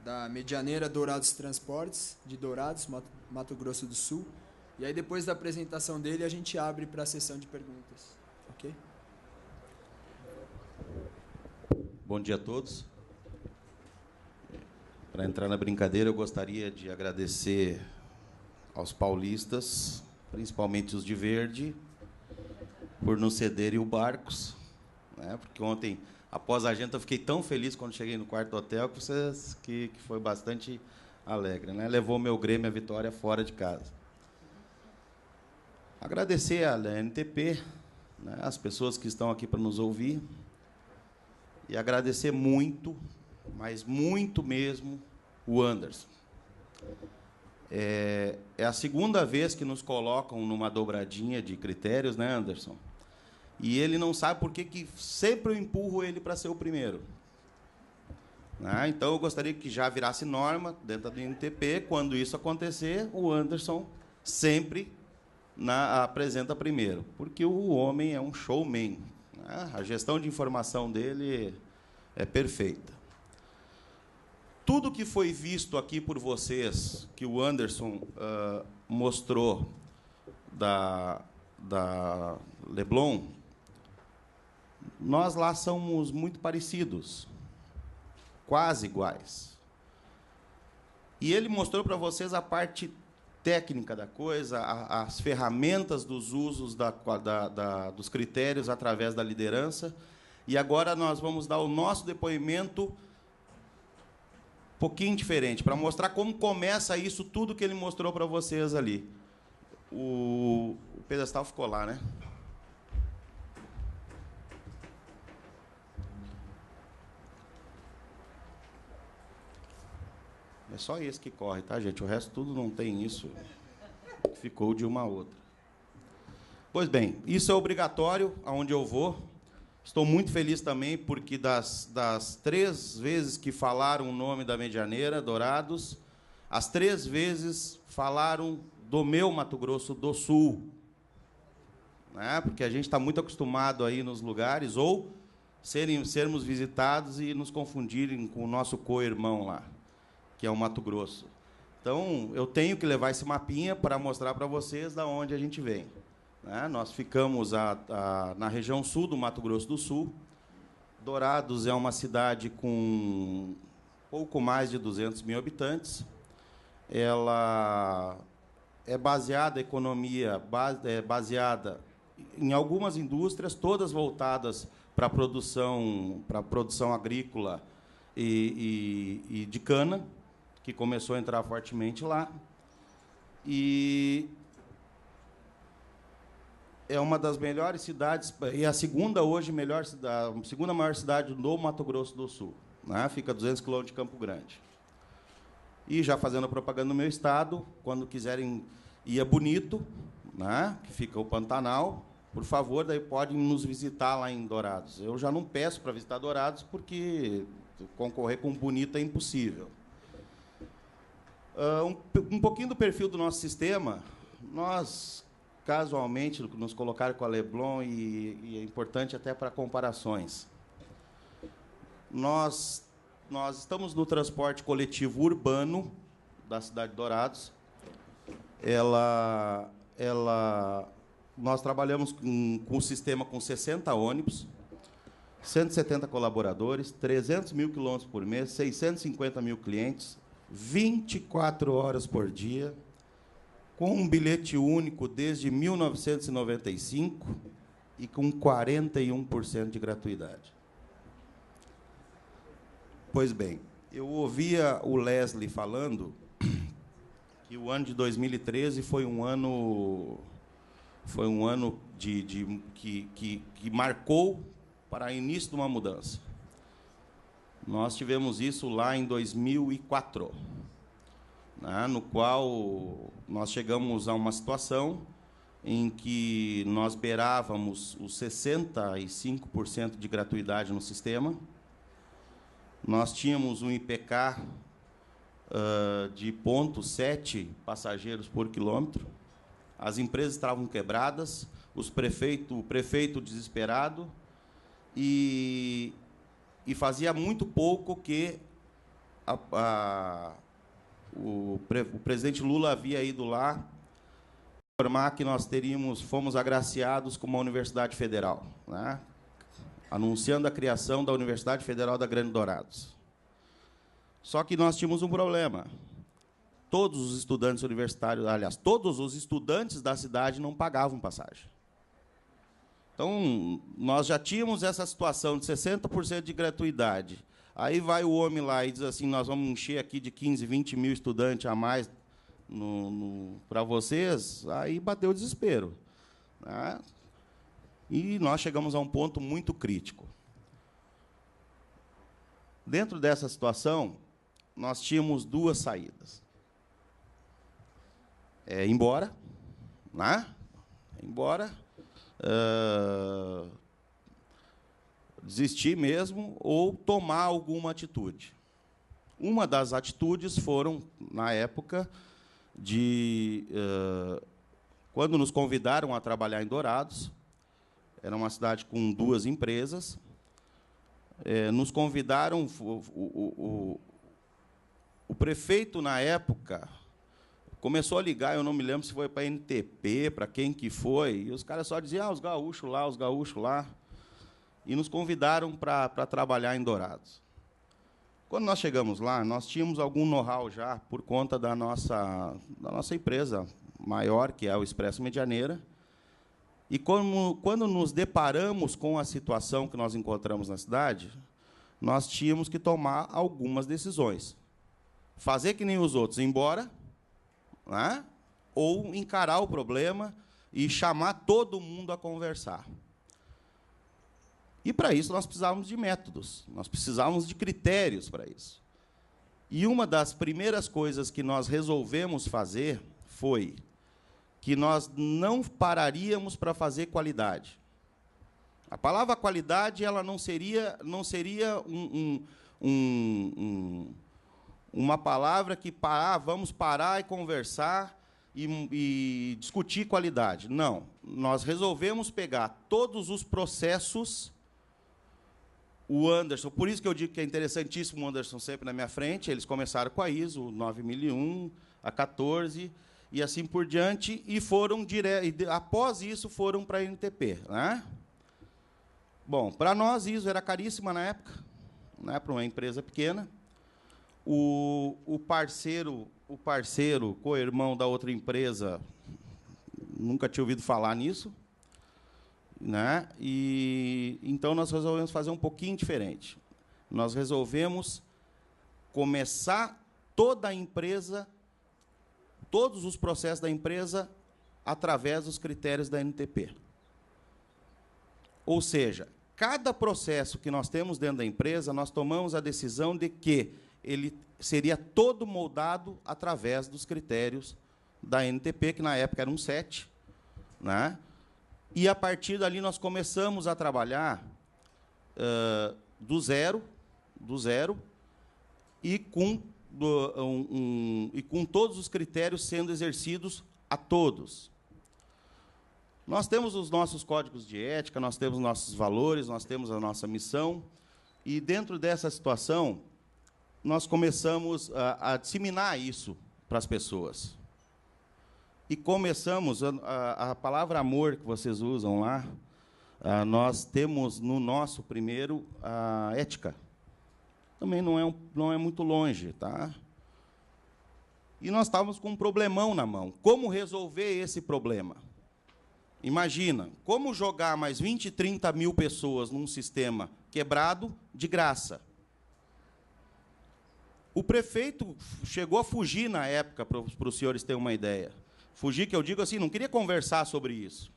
da Medianeira Dourados Transportes, de Dourados, Mato Grosso do Sul. E aí, depois da apresentação dele, a gente abre para a sessão de perguntas. Ok? Bom dia a todos. Para entrar na brincadeira, eu gostaria de agradecer aos paulistas, principalmente os de verde, por nos cederem o barcos, né? Porque ontem, após a janta, eu fiquei tão feliz quando cheguei no quarto do hotel que foi bastante alegre, né? Levou meu Grêmio a vitória fora de casa. Agradecer à NTP, né, as pessoas que estão aqui para nos ouvir, e agradecer muito, mas muito mesmo, o Anderson. É a segunda vez que nos colocam numa dobradinha de critérios, né, Anderson? E ele não sabe por que sempre eu empurro ele para ser o primeiro. Então, eu gostaria que já virasse norma dentro da NTP, quando isso acontecer, o Anderson sempre apresenta primeiro, porque o homem é um showman. A gestão de informação dele é perfeita. Tudo que foi visto aqui por vocês, que o Anderson mostrou da Leblon, nós lá somos muito parecidos, quase iguais. E ele mostrou para vocês a parte técnica da coisa, as ferramentas dos usos dos critérios através da liderança. E agora nós vamos dar o nosso depoimento um pouquinho diferente, para mostrar como começa isso tudo que ele mostrou para vocês ali. O pedestal ficou lá, né? É só esse que corre, tá, gente? O resto tudo não tem isso. ficou de uma a outra. Pois bem, isso é obrigatório aonde eu vou. Estou muito feliz também porque das 3 vezes que falaram o nome da Medianeira, Dourados, as 3 vezes falaram do meu Mato Grosso do Sul. Né? Porque a gente está muito acostumado aí nos lugares, ou sermos visitados e nos confundirem com o nosso co-irmão lá, que é o Mato Grosso. Então, eu tenho que levar esse mapinha para mostrar para vocês de onde a gente vem. Né? Nós ficamos na região sul do Mato Grosso do Sul. Dourados é uma cidade com pouco mais de 200 mil habitantes. Ela é baseada, a economia é baseada em algumas indústrias, todas voltadas para a produção agrícola e de cana, que começou a entrar fortemente lá. E é uma das melhores cidades, e a segunda hoje a segunda maior cidade do Mato Grosso do Sul. Né? Fica a 200 quilômetros de Campo Grande. E, já fazendo propaganda no meu estado, quando quiserem ir a Bonito, né? Que fica o Pantanal, por favor, daí podem nos visitar lá em Dourados. Eu já não peço para visitar Dourados, porque concorrer com Bonito é impossível. Um pouquinho do perfil do nosso sistema. Nós, casualmente, nos colocaram com a Leblon, e é importante até para comparações. Nós estamos no transporte coletivo urbano da cidade de Dourados. Nós trabalhamos com um sistema com 60 ônibus, 170 colaboradores, 300 mil quilômetros por mês, 650 mil clientes, 24 horas por dia, com um bilhete único desde 1995 e com 41% de gratuidade. Pois bem, eu ouvia o Leslie falando que o ano de 2013 foi um ano que marcou para o início de uma mudança. Nós tivemos isso lá em 2004, né, no qual nós chegamos a uma situação em que nós beirávamos os 65% de gratuidade no sistema. Nós tínhamos um IPK de 0,7 passageiros por quilômetro. As empresas estavam quebradas, o prefeito desesperado, e fazia muito pouco que o presidente Lula havia ido lá informar que nós fomos agraciados com uma universidade federal, né? Anunciando a criação da Universidade Federal da Grande Dourados. Só que nós tínhamos um problema. Todos os estudantes universitários, aliás, todos os estudantes da cidade não pagavam passagem. Então, nós já tínhamos essa situação de 60% de gratuidade. Aí vai o homem lá e diz assim, nós vamos encher aqui de 15, 20 mil estudantes a mais para vocês. Aí bateu o desespero, né? E nós chegamos a um ponto muito crítico. Dentro dessa situação, nós tínhamos 2 saídas. Ir embora, né? Embora, desistir mesmo, ou tomar alguma atitude. Uma das atitudes foram, na época, quando nos convidaram a trabalhar em Dourados. Era uma cidade com 2 empresas. Nos convidaram, o prefeito, na época, começou a ligar, eu não me lembro se foi para a NTP, para quem que foi, e os caras só diziam, os gaúchos lá, e nos convidaram para trabalhar em Dourados. Quando nós chegamos lá, nós tínhamos algum know-how já, por conta da nossa empresa maior, que é o Expresso Medianeira. E quando nos deparamos com a situação que nós encontramos na cidade, nós tínhamos que tomar algumas decisões. Fazer que nem os outros, ir embora, né? Ou encarar o problema e chamar todo mundo a conversar. E, para isso, nós precisávamos de métodos, nós precisávamos de critérios para isso. E uma das primeiras coisas que nós resolvemos fazer foi que nós não pararíamos para fazer qualidade. A palavra qualidade ela não seria uma palavra que vamos parar e conversar e discutir qualidade. Não. Nós resolvemos pegar todos os processos. O Anderson, por isso que eu digo que é interessantíssimo o Anderson sempre na minha frente. Eles começaram com a ISO 9001, a 14 e assim por diante, e foram após isso foram para a NTP, né? Bom, para nós ISO era caríssima na época, né, para uma empresa pequena. O parceiro, co-irmão da outra empresa, nunca tinha ouvido falar nisso, né? E então nós resolvemos fazer um pouquinho diferente. Nós resolvemos começar toda a empresa, todos os processos da empresa através dos critérios da NTP. Ou seja, cada processo que nós temos dentro da empresa, nós tomamos a decisão de que ele seria todo moldado através dos critérios da NTP, que na época eram 7, né? E, a partir dali, nós começamos a trabalhar do zero, e com todos os critérios sendo exercidos a todos. Nós temos os nossos códigos de ética, nós temos nossos valores, nós temos a nossa missão, e, dentro dessa situação, nós começamos a disseminar isso para as pessoas. E começamos, a palavra amor que vocês usam lá, nós temos no nosso primeiro a ética. Também não é muito longe, tá? E nós estávamos com um problemão na mão. Como resolver esse problema? Imagina, como jogar mais 20, 30 mil pessoas num sistema quebrado de graça? O prefeito chegou a fugir na época, para os senhores terem uma ideia. Fugir, que eu digo assim, não queria conversar sobre isso.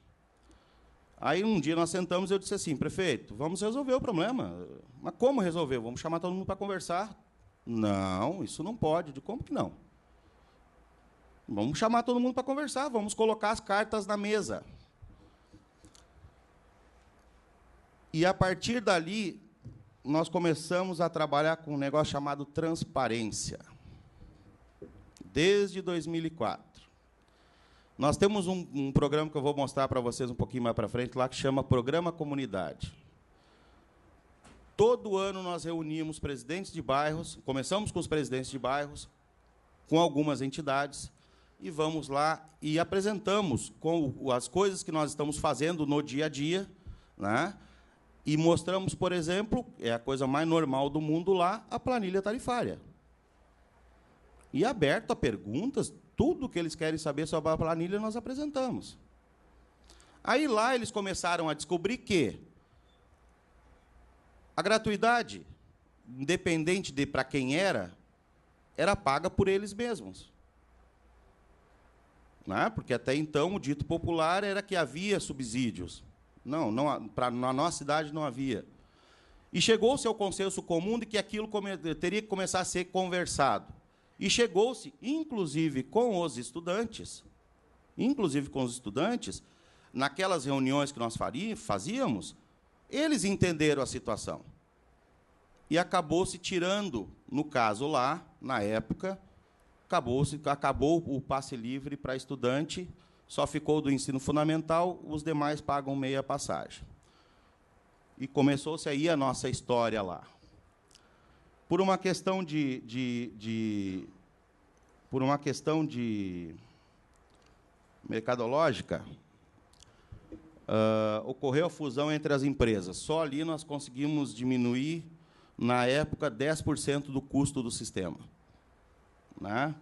Aí, um dia, nós sentamos e eu disse assim, prefeito, vamos resolver o problema. Mas como resolver? Vamos chamar todo mundo para conversar? Não, isso não pode. De como que não? Vamos chamar todo mundo para conversar, vamos colocar as cartas na mesa. E, a partir dali, nós começamos a trabalhar com um negócio chamado transparência. Desde 2004. Nós temos um programa que eu vou mostrar para vocês um pouquinho mais para frente, lá, que chama Programa Comunidade. Todo ano nós reunimos presidentes de bairros, começamos com os presidentes de bairros, com algumas entidades, e vamos lá e apresentamos com as coisas que nós estamos fazendo no dia a dia, né? E mostramos, por exemplo, é a coisa mais normal do mundo lá, a planilha tarifária. E aberto a perguntas, tudo que eles querem saber sobre a planilha, nós apresentamos. Aí, lá, eles começaram a descobrir que a gratuidade, independente de para quem era paga por eles mesmos. Né? Porque, até então, o dito popular era que havia subsídios. Não, na nossa cidade não havia. E chegou-se ao consenso comum de que aquilo teria que começar a ser conversado. E chegou-se, inclusive com os estudantes, naquelas reuniões que nós fazíamos, eles entenderam a situação. E acabou-se tirando, no caso lá, na época, acabou o passe livre para estudante, só ficou do ensino fundamental, os demais pagam meia passagem. E começou-se aí a nossa história lá. Por uma questão de mercadológica, ocorreu a fusão entre as empresas. Só ali nós conseguimos diminuir, na época, 10% do custo do sistema. Né?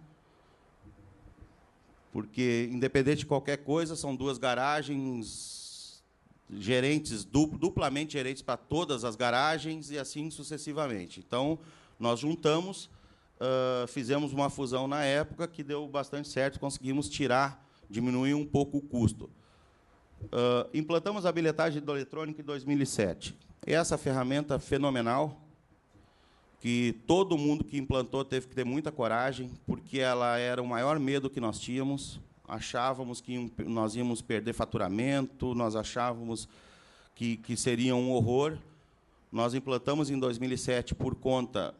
Porque, independente de qualquer coisa, são 2 garagens, gerentes, duplamente gerentes para todas as garagens, e assim sucessivamente. Então, nós juntamos, fizemos uma fusão na época que deu bastante certo, conseguimos diminuir um pouco o custo. Implantamos a bilhetagem eletrônica em 2007. Essa ferramenta fenomenal, que todo mundo que implantou teve que ter muita coragem, porque ela era o maior medo que nós tínhamos, achávamos que nós íamos perder faturamento, nós achávamos que seria um horror. Nós implantamos em 2007 por conta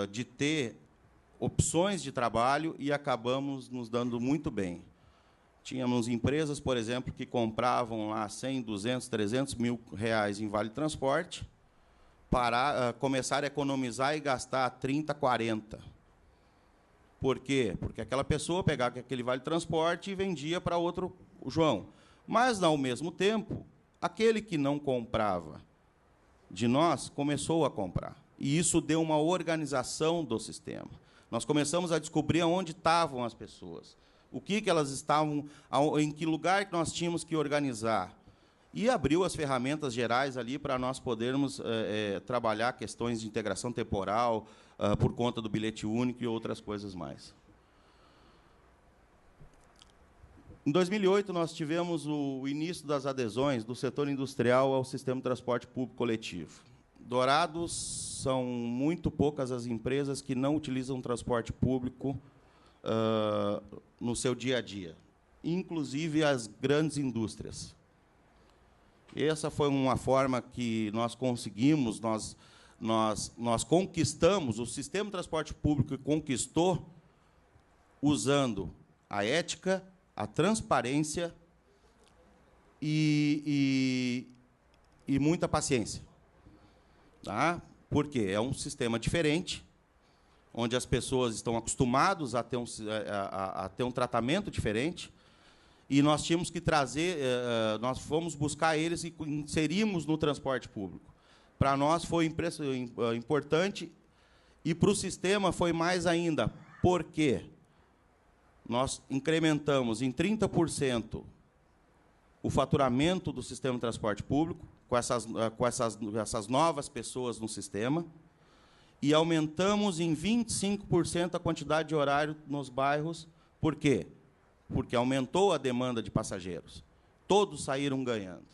de ter opções de trabalho e acabamos nos dando muito bem. Tínhamos empresas, por exemplo, que compravam lá 100, 200, 300 mil reais em vale transporte para começar a economizar e gastar 30, 40. Por quê? Porque aquela pessoa pegava aquele vale transporte e vendia para outro João. Mas, ao mesmo tempo, aquele que não comprava de nós começou a comprar. E isso deu uma organização do sistema. Nós começamos a descobrir onde estavam as pessoas, o que elas estavam, em que lugar que nós tínhamos que organizar. E abriu as ferramentas gerais ali para nós podermos trabalhar questões de integração temporal, por conta do bilhete único e outras coisas mais. Em 2008, nós tivemos o início das adesões do setor industrial ao sistema de transporte público coletivo. Dourados, são muito poucas as empresas que não utilizam transporte público no seu dia a dia, inclusive as grandes indústrias. Essa foi uma forma que nós conseguimos, nós conquistamos, o sistema de transporte público conquistou usando a ética, a transparência e muita paciência. Tá? Porque é um sistema diferente, onde as pessoas estão acostumadas a ter um tratamento diferente, e nós tínhamos que trazer, nós fomos buscar eles e inserimos no transporte público. Para nós foi importante, e para o sistema foi mais ainda, porque nós incrementamos em 30% o faturamento do sistema de transporte público, com essas novas pessoas no sistema, e aumentamos em 25% a quantidade de horário nos bairros. Por quê? Porque aumentou a demanda de passageiros. Todos saíram ganhando.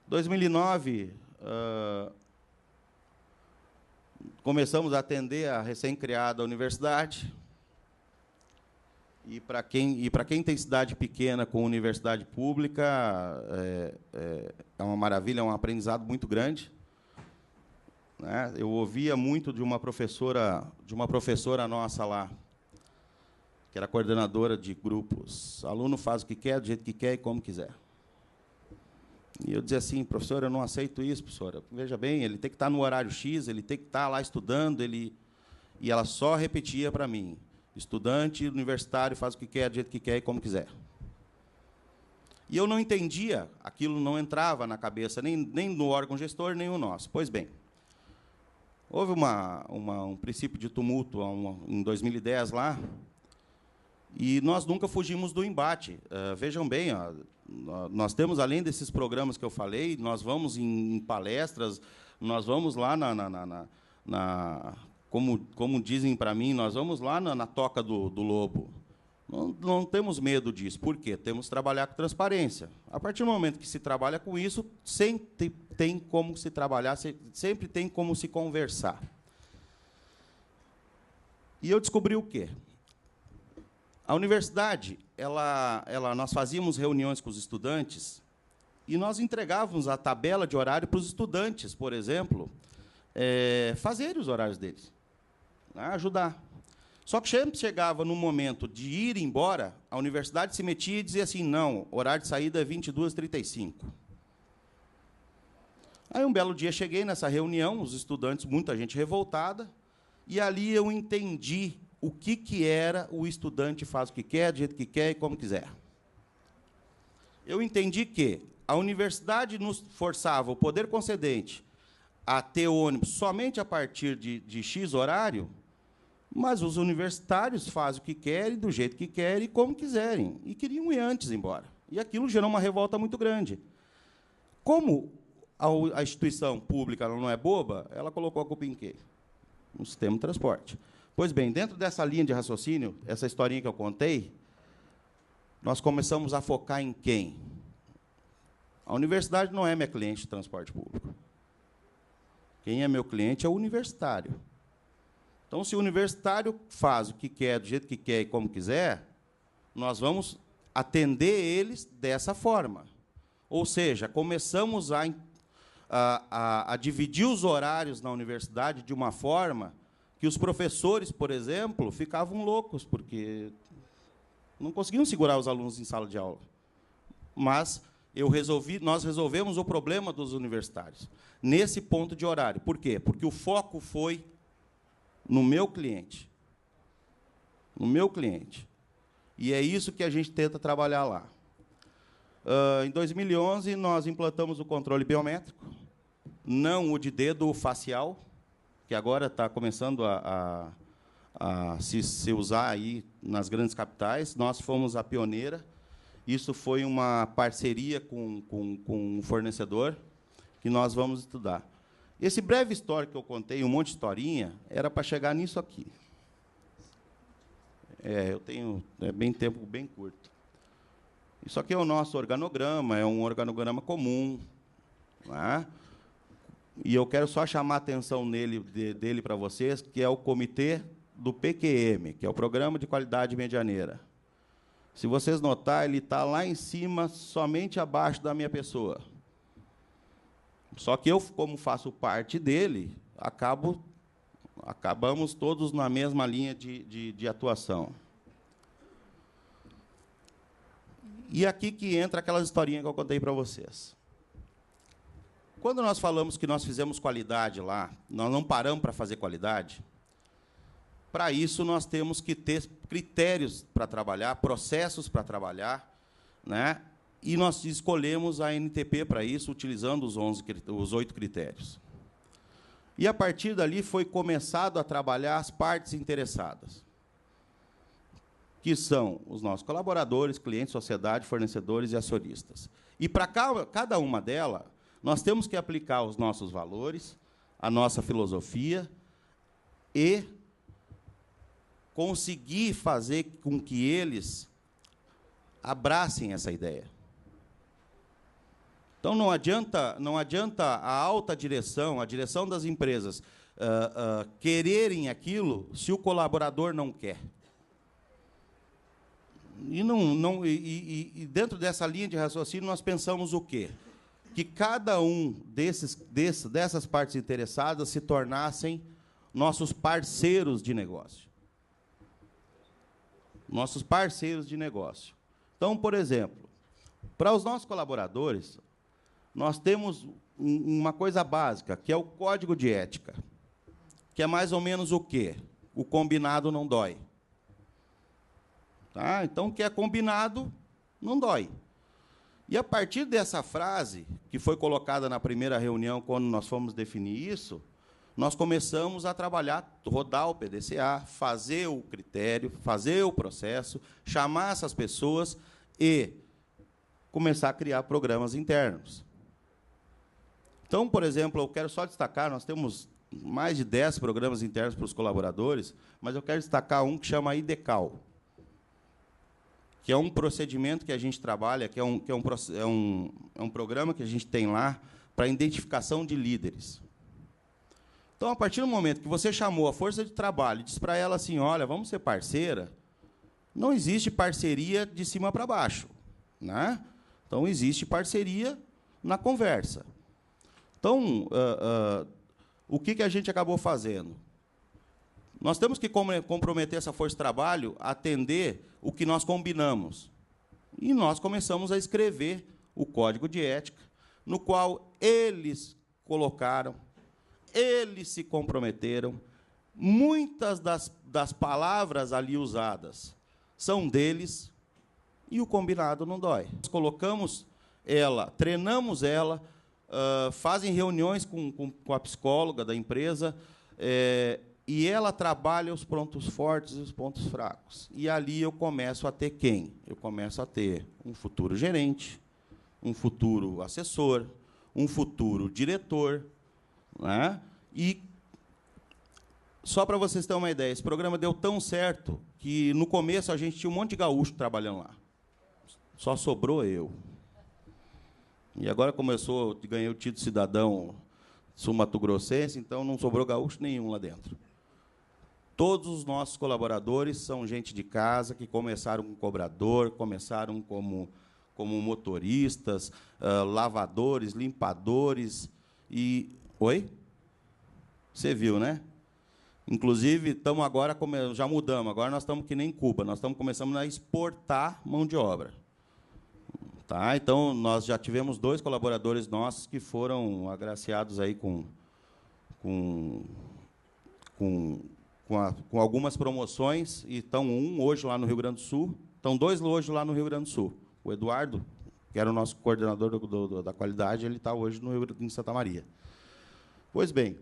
Em 2009, começamos a atender a recém-criada universidade. E para quem tem cidade pequena com universidade pública, é uma maravilha, é um aprendizado muito grande. Né? Eu ouvia muito de uma professora nossa lá, que era coordenadora de grupos. Aluno faz o que quer, do jeito que quer e como quiser. E eu dizia assim, professora, eu não aceito isso, professora. Veja bem, ele tem que estar no horário X, ele tem que estar lá estudando. E ela só repetia para mim, estudante universitário faz o que quer, do jeito que quer e como quiser. E eu não entendia, aquilo não entrava na cabeça, nem do órgão gestor, nem o nosso. Pois bem, houve um princípio de tumulto em 2010 lá, e nós nunca fugimos do embate. Vejam bem, nós temos, além desses programas que eu falei, nós vamos em palestras, nós vamos lá como dizem para mim, nós vamos lá na toca do lobo. Não temos medo disso. Por quê? Temos que trabalhar com transparência. A partir do momento que se trabalha com isso, sempre tem como se trabalhar, sempre tem como se conversar. E eu descobri o quê? A universidade, nós fazíamos reuniões com os estudantes e nós entregávamos a tabela de horário para os estudantes, por exemplo, fazerem os horários deles, ajudar. Só que sempre chegava no momento de ir embora, a universidade se metia e dizia assim, não, horário de saída é 22h35. Aí, um belo dia, cheguei nessa reunião, os estudantes, muita gente revoltada, e ali eu entendi o que era o estudante faz o que quer, do jeito que quer e como quiser. Eu entendi que a universidade nos forçava, o poder concedente, a ter ônibus somente a partir de X horário, mas os universitários fazem o que querem, do jeito que querem e como quiserem, e queriam ir antes embora. E aquilo gerou uma revolta muito grande. Como a instituição pública não é boba, ela colocou a culpa em quê? No sistema de transporte. Pois bem, dentro dessa linha de raciocínio, essa historinha que eu contei, nós começamos a focar em quem? A universidade não é minha cliente de transporte público. Quem é meu cliente é o universitário. Então, se o universitário faz o que quer, do jeito que quer e como quiser, nós vamos atender eles dessa forma. Ou seja, começamos a dividir os horários na universidade de uma forma que os professores, por exemplo, ficavam loucos, porque não conseguiam segurar os alunos em sala de aula. Mas nós resolvemos o problema dos universitários nesse ponto de horário. Por quê? Porque o foco foi no meu cliente. No meu cliente. E é isso que a gente tenta trabalhar lá. Em 2011, nós implantamos o controle biométrico, não o de dedo facial, que agora está começando a se usar aí nas grandes capitais. Nós fomos a pioneira. Isso foi uma parceria com um fornecedor que nós vamos estudar. Esse breve histórico que eu contei, um monte de historinha, era para chegar nisso aqui. Eu tenho bem tempo bem curto. Isso aqui é o nosso organograma, é um organograma comum, né? E eu quero só chamar a atenção dele para vocês, que é o comitê do PQM, que é o Programa de Qualidade Medianeira. Se vocês notarem, ele está lá em cima, somente abaixo da minha pessoa. Só que eu, como faço parte dele, acabamos todos na mesma linha de atuação. E aqui que entra aquelas historinhas que eu contei para vocês. Quando nós falamos que nós fizemos qualidade lá, nós não paramos para fazer qualidade. Para isso, nós temos que ter critérios para trabalhar, processos para trabalhar, né? E nós escolhemos a NTP para isso, utilizando os 8 critérios. E, a partir dali, foi começado a trabalhar as partes interessadas, que são os nossos colaboradores, clientes, sociedade, fornecedores e acionistas. E, para cada uma delas, nós temos que aplicar os nossos valores, a nossa filosofia e conseguir fazer com que eles abracem essa ideia. Então, não adianta a alta direção, a direção das empresas, quererem aquilo se o colaborador não quer. E dentro dessa linha de raciocínio, nós pensamos o quê? Que cada um dessas partes interessadas se tornassem nossos parceiros de negócio. Nossos parceiros de negócio. Então, por exemplo, para os nossos colaboradores, nós temos uma coisa básica, que é o código de ética, que é mais ou menos o quê? O combinado não dói. Tá? Então, o que é combinado não dói. E, a partir dessa frase, que foi colocada na primeira reunião, quando nós fomos definir isso, nós começamos a trabalhar, rodar o PDCA, fazer o critério, fazer o processo, chamar essas pessoas e começar a criar programas internos. Então, por exemplo, eu quero só destacar, nós temos mais de 10 programas internos para os colaboradores, mas eu quero destacar um que chama IDECAL, que é um procedimento que a gente trabalha, que é um programa que a gente tem lá para identificação de líderes. Então, a partir do momento que você chamou a força de trabalho e disse para ela assim, olha, vamos ser parceira, não existe parceria de cima para baixo, né? Então, existe parceria na conversa. Então, o que a gente acabou fazendo? Nós temos que comprometer essa força de trabalho a atender o que nós combinamos. E nós começamos a escrever o código de ética, no qual eles colocaram, eles se comprometeram. Muitas das palavras ali usadas são deles, e o combinado não dói. Nós colocamos ela, treinamos ela, fazem reuniões com a psicóloga da empresa, e ela trabalha os pontos fortes e os pontos fracos. E ali eu começo a ter quem? Eu começo a ter um futuro gerente, um futuro assessor, um futuro diretor, né? E, só para vocês terem uma ideia, esse programa deu tão certo que, no começo, a gente tinha um monte de gaúcho trabalhando lá. Só sobrou eu. E agora começou, ganhei o título de cidadão sul-mato-grossense, então não sobrou gaúcho nenhum lá dentro. Todos os nossos colaboradores são gente de casa que começaram como cobrador, começaram como motoristas, lavadores, limpadores e... Oi? Você viu, né? Inclusive, estamos agora, já mudamos, agora nós estamos que nem Cuba, nós estamos começando a exportar mão de obra. Tá? Então, nós já tivemos 2 colaboradores nossos que foram agraciados aí com algumas promoções, e estão um hoje lá no Rio Grande do Sul, estão 2 hoje lá no Rio Grande do Sul. O Eduardo, que era o nosso coordenador da qualidade, ele está hoje em Santa Maria. Pois bem,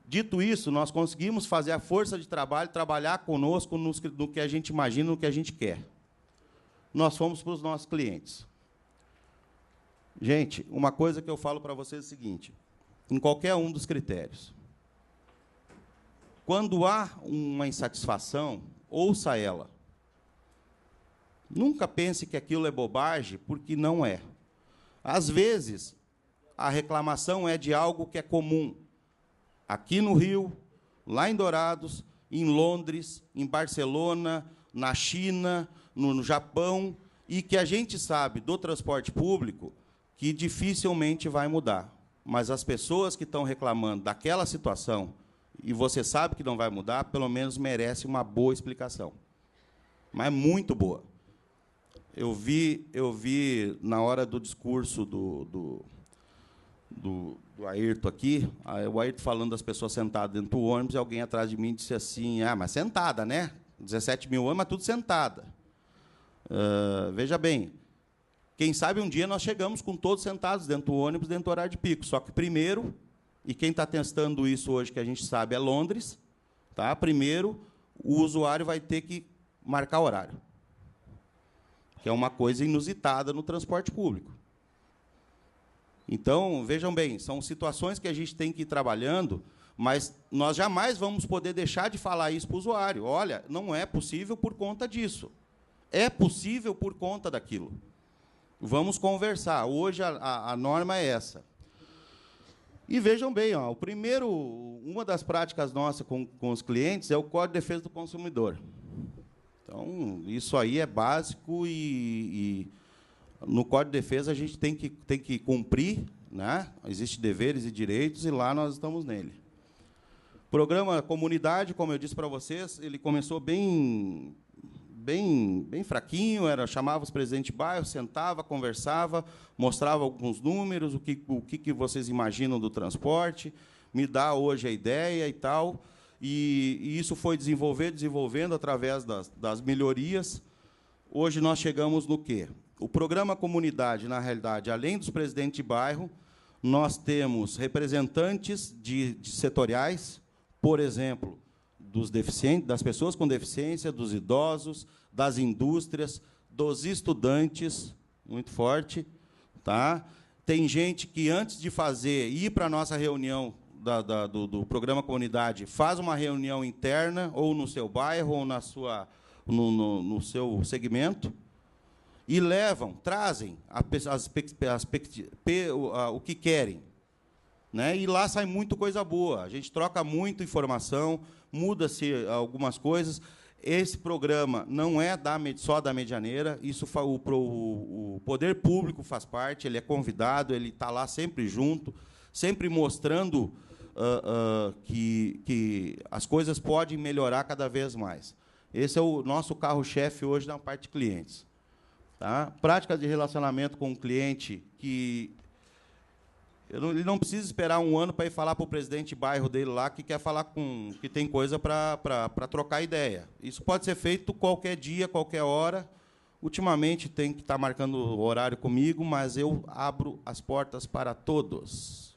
dito isso, nós conseguimos fazer a força de trabalho, trabalhar conosco no que a gente imagina, no que a gente quer. Nós fomos para os nossos clientes. Gente, uma coisa que eu falo para vocês é o seguinte, em qualquer um dos critérios, quando há uma insatisfação, ouça ela. Nunca pense que aquilo é bobagem, porque não é. Às vezes, a reclamação é de algo que é comum. Aqui no Rio, lá em Dourados, em Londres, em Barcelona, na China, no Japão, e que a gente sabe do transporte público que dificilmente vai mudar. Mas as pessoas que estão reclamando daquela situação, e você sabe que não vai mudar, pelo menos merece uma boa explicação. Mas muito boa. Eu vi na hora do discurso do Ayrton aqui, o Ayrton falando das pessoas sentadas dentro do ônibus, e alguém atrás de mim disse assim, mas sentada, né? 17 mil anos, mas tudo sentada. Veja bem, quem sabe um dia nós chegamos com todos sentados dentro do ônibus, dentro do horário de pico. Só que primeiro, e quem está testando isso hoje, que a gente sabe, é Londres, tá? Primeiro, o usuário vai ter que marcar horário, que é uma coisa inusitada no transporte público. Então, vejam bem, são situações que a gente tem que ir trabalhando, mas nós jamais vamos poder deixar de falar isso para o usuário. Olha, não é possível por conta disso. É possível por conta daquilo. Vamos conversar. Hoje a norma é essa. E vejam bem, uma das práticas nossas com os clientes é o Código de Defesa do Consumidor. Então, isso aí é básico e no Código de Defesa a gente tem que cumprir, né? Existem deveres e direitos, e lá nós estamos nele. Programa Comunidade, como eu disse para vocês, ele começou bem fraquinho, chamava os presidentes de bairro, sentava, conversava, mostrava alguns números, o que vocês imaginam do transporte, me dá hoje a ideia e tal. E isso foi desenvolvendo através das melhorias. Hoje nós chegamos no quê? O programa Comunidade, na realidade, além dos presidentes de bairro, nós temos representantes de setoriais, por exemplo, dos deficientes, das pessoas com deficiência, dos idosos, das indústrias, dos estudantes, muito forte, tá? Tem gente que, antes de ir para a nossa reunião do programa Comunidade, faz uma reunião interna, ou no seu bairro, ou no seu segmento, e trazem o que querem, né? E lá sai muita coisa boa. A gente troca muita informação, muda-se algumas coisas. Esse programa não é só da Medianeira, isso o poder público faz parte, ele é convidado, ele está lá sempre junto, sempre mostrando que as coisas podem melhorar cada vez mais. Esse é o nosso carro-chefe hoje na parte de clientes. Tá? Práticas de relacionamento com o cliente, que ele não precisa esperar um ano para ir falar para o presidente de bairro dele lá que quer falar que tem coisa para trocar ideia. Isso pode ser feito qualquer dia, qualquer hora. Ultimamente tem que estar marcando o horário comigo, mas eu abro as portas para todos.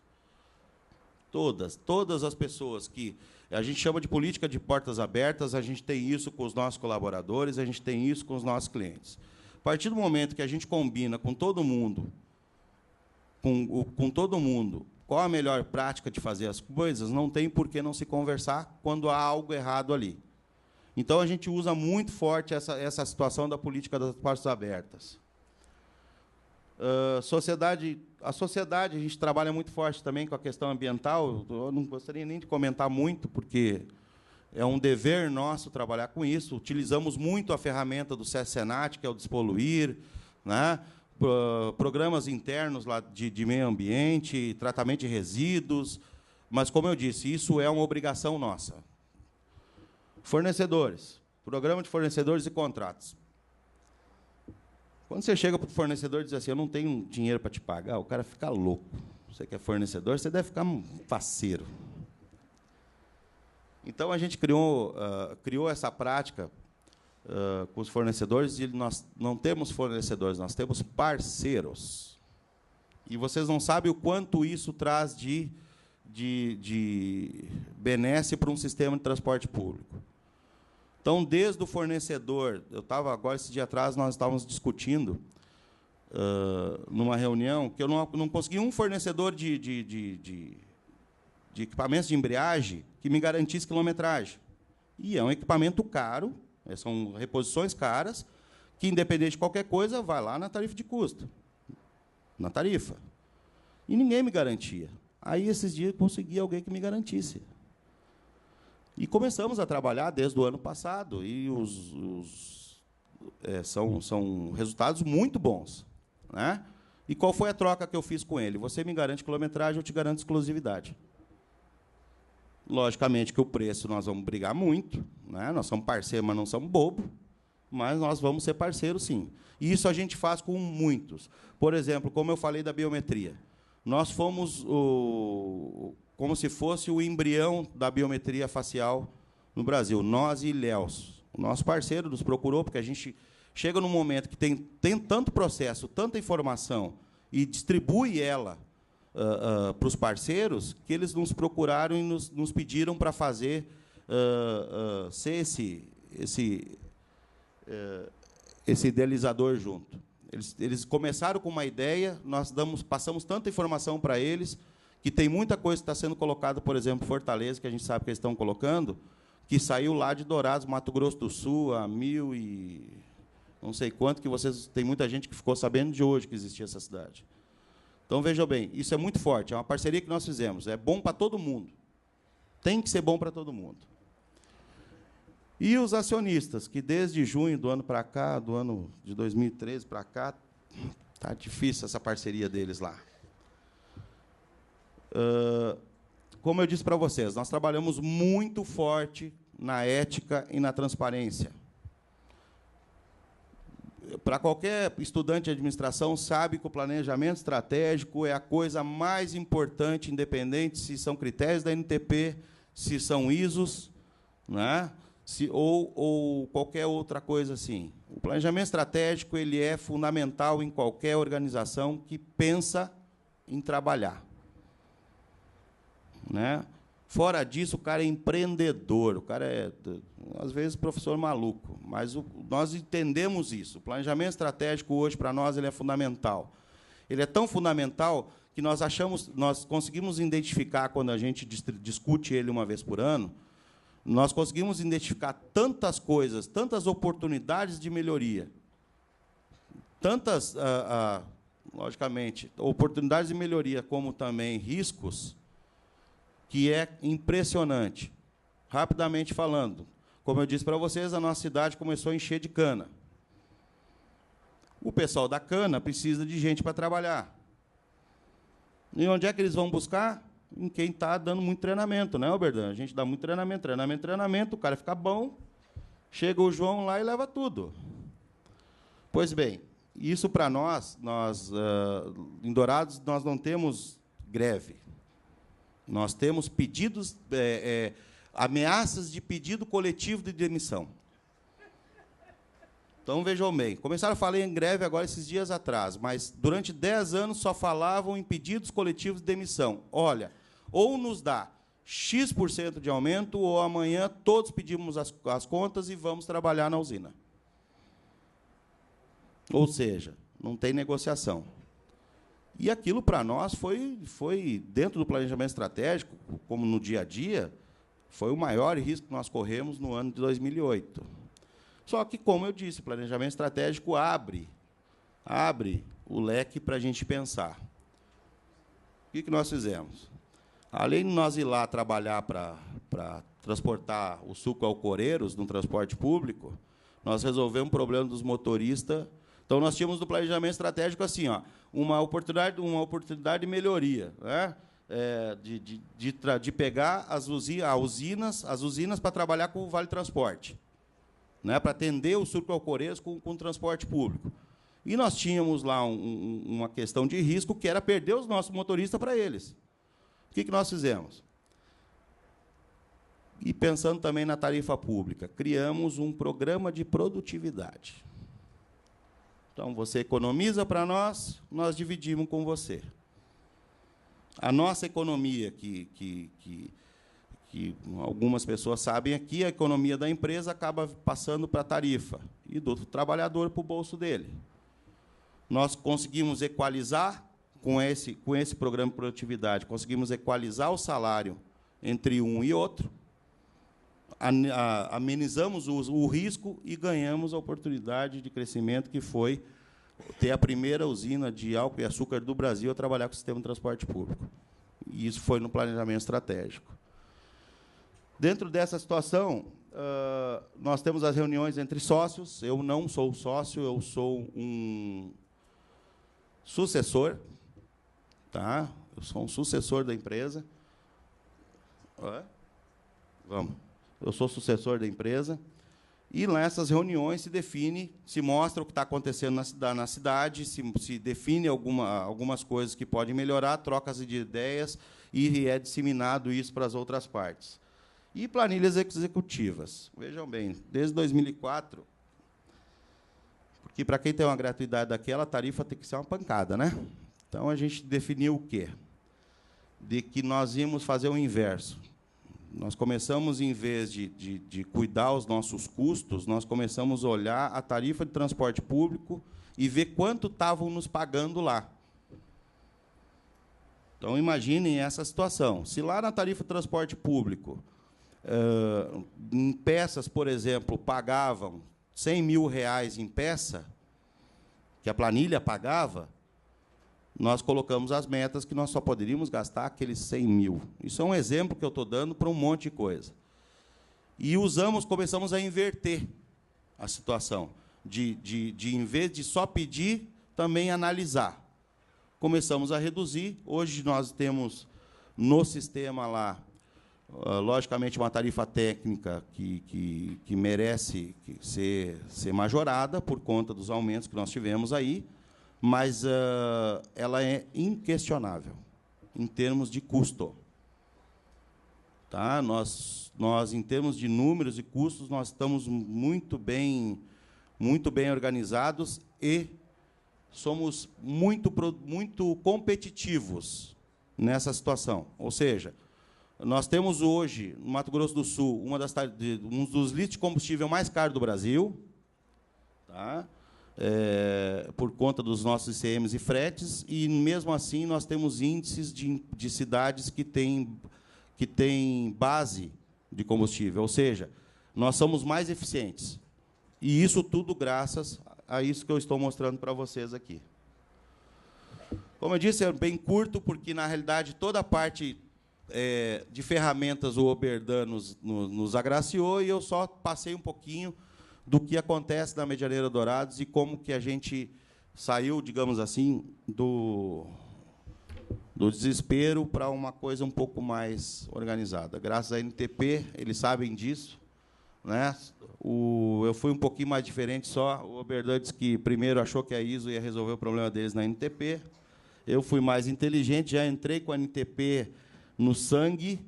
Todas as pessoas que a gente chama de política de portas abertas, a gente tem isso com os nossos colaboradores, a gente tem isso com os nossos clientes. A partir do momento que a gente combina com todo mundo, qual a melhor prática de fazer as coisas, não tem por que não se conversar quando há algo errado ali. Então, a gente usa muito forte essa situação da política das portas abertas. A sociedade, a gente trabalha muito forte também com a questão ambiental. Eu não gostaria nem de comentar muito, porque É um dever nosso trabalhar com isso. Utilizamos muito a ferramenta do SESC-Senat, que é o Despoluir, né? Programas internos lá de meio ambiente, tratamento de resíduos. Mas, como eu disse, isso é uma obrigação nossa. Fornecedores. Programa de fornecedores e contratos. Quando você chega para o fornecedor e diz assim, eu não tenho dinheiro para te pagar, o cara fica louco. Você que é fornecedor, você deve ficar faceiro. Então, a gente criou essa prática com os fornecedores, e nós não temos fornecedores, nós temos parceiros. E vocês não sabem o quanto isso traz de benesse para um sistema de transporte público. Então, desde o fornecedor, eu estava agora, esse dia atrás, nós estávamos discutindo, numa reunião, que eu não consegui um fornecedor de equipamentos de embreagem que me garantisse quilometragem. E é um equipamento caro, são reposições caras, que, independente de qualquer coisa, vai lá na tarifa de custo. Na tarifa. E ninguém me garantia. Aí, esses dias, consegui alguém que me garantisse. E começamos a trabalhar desde o ano passado, e são resultados muito bons, né? E qual foi a troca que eu fiz com ele? Você me garante quilometragem, eu te garanto exclusividade. Logicamente que o preço nós vamos brigar muito, né? Nós somos parceiros, mas não somos bobos, mas nós vamos ser parceiros, sim. E isso a gente faz com muitos. Por exemplo, como eu falei da biometria, nós fomos como se fosse o embrião da biometria facial no Brasil. Nós e Ilhéus. O nosso parceiro nos procurou, porque a gente chega num momento que tem tanto processo, tanta informação, e distribui ela para os parceiros, que eles nos procuraram e nos pediram para fazer ser esse idealizador junto. Eles começaram com uma ideia, nós passamos tanta informação para eles, que tem muita coisa que está sendo colocada, por exemplo, Fortaleza, que a gente sabe que eles estão colocando, que saiu lá de Dourados, Mato Grosso do Sul, a 1000 e não sei quanto, que tem muita gente que ficou sabendo de hoje que existia essa cidade. Então, vejam bem, isso é muito forte, é uma parceria que nós fizemos, é bom para todo mundo. Tem que ser bom para todo mundo. E os acionistas, que desde junho do ano para cá, do ano de 2013 para cá, está difícil essa parceria deles lá. Como eu disse para vocês, nós trabalhamos muito forte na ética e na transparência. Para qualquer estudante de administração, sabe que o planejamento estratégico é a coisa mais importante, independente se são critérios da NTP, se são ISOs, né? Ou qualquer outra coisa assim. O planejamento estratégico ele é fundamental em qualquer organização que pensa em trabalhar. Né? Fora disso, o cara é empreendedor, o cara é, às vezes, professor maluco, mas nós entendemos isso. O planejamento estratégico, hoje, para nós, ele é fundamental. Ele é tão fundamental que nós conseguimos identificar, quando a gente discute ele uma vez por ano, nós conseguimos identificar tantas coisas, tantas oportunidades de melhoria, tantas, logicamente, oportunidades de melhoria, como também riscos, que é impressionante. Rapidamente falando, como eu disse para vocês, a nossa cidade começou a encher de cana. O pessoal da cana precisa de gente para trabalhar. E onde é que eles vão buscar? Em quem está dando muito treinamento, né, Alberdan? A gente dá muito treinamento, o cara fica bom, chega o João lá e leva tudo. Pois bem, isso para nós em Dourados, nós não temos greve. Nós temos pedidos, ameaças de pedido coletivo de demissão. Então, vejam bem, começaram a falar em greve agora esses dias atrás, mas durante 10 anos só falavam em pedidos coletivos de demissão. Olha, ou nos dá X% de aumento, ou amanhã todos pedimos as contas e vamos trabalhar na usina. Ou seja, não tem negociação. E aquilo, para nós, foi dentro do planejamento estratégico, como no dia a dia, foi o maior risco que nós corremos no ano de 2008. Só que, como eu disse, o planejamento estratégico abre o leque para a gente pensar. O que nós fizemos? além de nós ir lá trabalhar para transportar o suco alcooreiros no transporte público, nós resolvemos o problema dos motoristas. Então, nós tínhamos no planejamento estratégico assim, ó, uma oportunidade de melhoria, né? De pegar as usinas para trabalhar com o Vale Transporte, né? Para atender os suco alcooreiros com transporte público. E nós tínhamos lá uma questão de risco, que era perder os nossos motoristas para eles. O que nós fizemos? E pensando também na tarifa pública, criamos um programa de produtividade. Então, você economiza para nós, nós dividimos com você. A nossa economia, que algumas pessoas sabem aqui, a economia da empresa acaba passando para a tarifa, e do trabalhador para o bolso dele. Nós conseguimos equalizar, com esse programa de produtividade, conseguimos equalizar o salário entre um e outro, amenizamos o risco e ganhamos a oportunidade de crescimento, que foi ter a primeira usina de álcool e açúcar do Brasil a trabalhar com o sistema de transporte público. E isso foi no planejamento estratégico. Dentro dessa situação, nós temos as reuniões entre sócios. Eu não sou sócio, eu sou um sucessor. Tá? Eu sou um sucessor da empresa. Vamos. Eu sou sucessor da empresa. E nessas reuniões se define, se mostra o que está acontecendo na cidade, se define algumas coisas que podem melhorar, trocas de ideias, e é disseminado isso para as outras partes. E planilhas executivas. Vejam bem, desde 2004, porque, para quem tem uma gratuidade daquela, a tarifa tem que ser uma pancada, né? Então, a gente definiu o quê? De que nós íamos fazer o inverso. Nós começamos, em vez de cuidar os nossos custos, nós começamos a olhar a tarifa de transporte público e ver quanto estavam nos pagando lá. Então, imaginem essa situação. Se lá na tarifa de transporte público, em peças, por exemplo, pagavam R$100 mil em peça, que a planilha pagava, nós colocamos as metas que nós só poderíamos gastar aqueles 100 mil. Isso é um exemplo que eu estou dando para um monte de coisa. E começamos a inverter a situação, em vez de só pedir, também analisar. Começamos a reduzir. Hoje nós temos no sistema lá, logicamente, uma tarifa técnica que merece ser majorada por conta dos aumentos que nós tivemos aí, mas ela é inquestionável em termos de custo. Tá? Nós, em termos de números e custos, nós estamos muito bem organizados e somos muito competitivos nessa situação. Ou seja, nós temos hoje, no Mato Grosso do Sul, um dos litros de combustível mais caros do Brasil, tá? Por conta dos nossos ICMs e fretes, e, mesmo assim, nós temos índices de cidades que têm base de combustível, ou seja, nós somos mais eficientes. E isso tudo graças a isso que eu estou mostrando para vocês aqui. Como eu disse, é bem curto, porque, na realidade, toda a parte de ferramentas o Oberdan nos agraciou, e eu só passei um pouquinho do que acontece na Medianeira Dourados e como que a gente saiu, digamos assim, do desespero para uma coisa um pouco mais organizada. Graças à NTP, eles sabem disso, né? Eu fui um pouquinho mais diferente só. O Oberdan disse que primeiro achou que a ISO ia resolver o problema deles na NTP. Eu fui mais inteligente, já entrei com a NTP no sangue,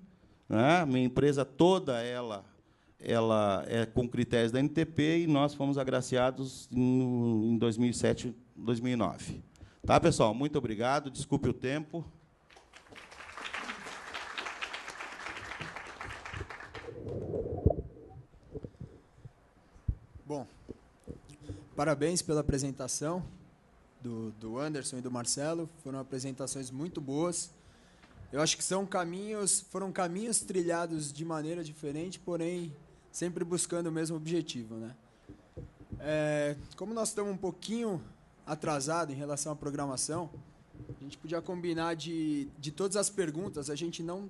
né? Minha empresa toda ela é com critérios da NTP, e nós fomos agraciados em 2007, 2009. Tá, pessoal? Muito obrigado. Desculpe o tempo. Bom, parabéns pela apresentação do Anderson e do Marcelo. Foram apresentações muito boas. Eu acho que foram caminhos trilhados de maneira diferente, porém sempre buscando o mesmo objetivo, né? Como nós estamos um pouquinho atrasados em relação à programação, a gente podia combinar de todas as perguntas, a gente não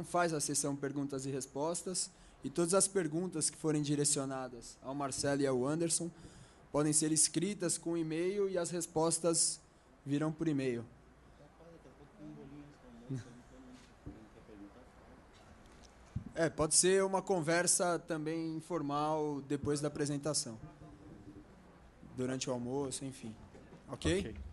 faz a sessão perguntas e respostas, e todas as perguntas que forem direcionadas ao Marcelo e ao Anderson podem ser escritas com e-mail e as respostas virão por e-mail. Pode ser uma conversa também informal depois da apresentação. Durante o almoço, enfim. Ok? Ok.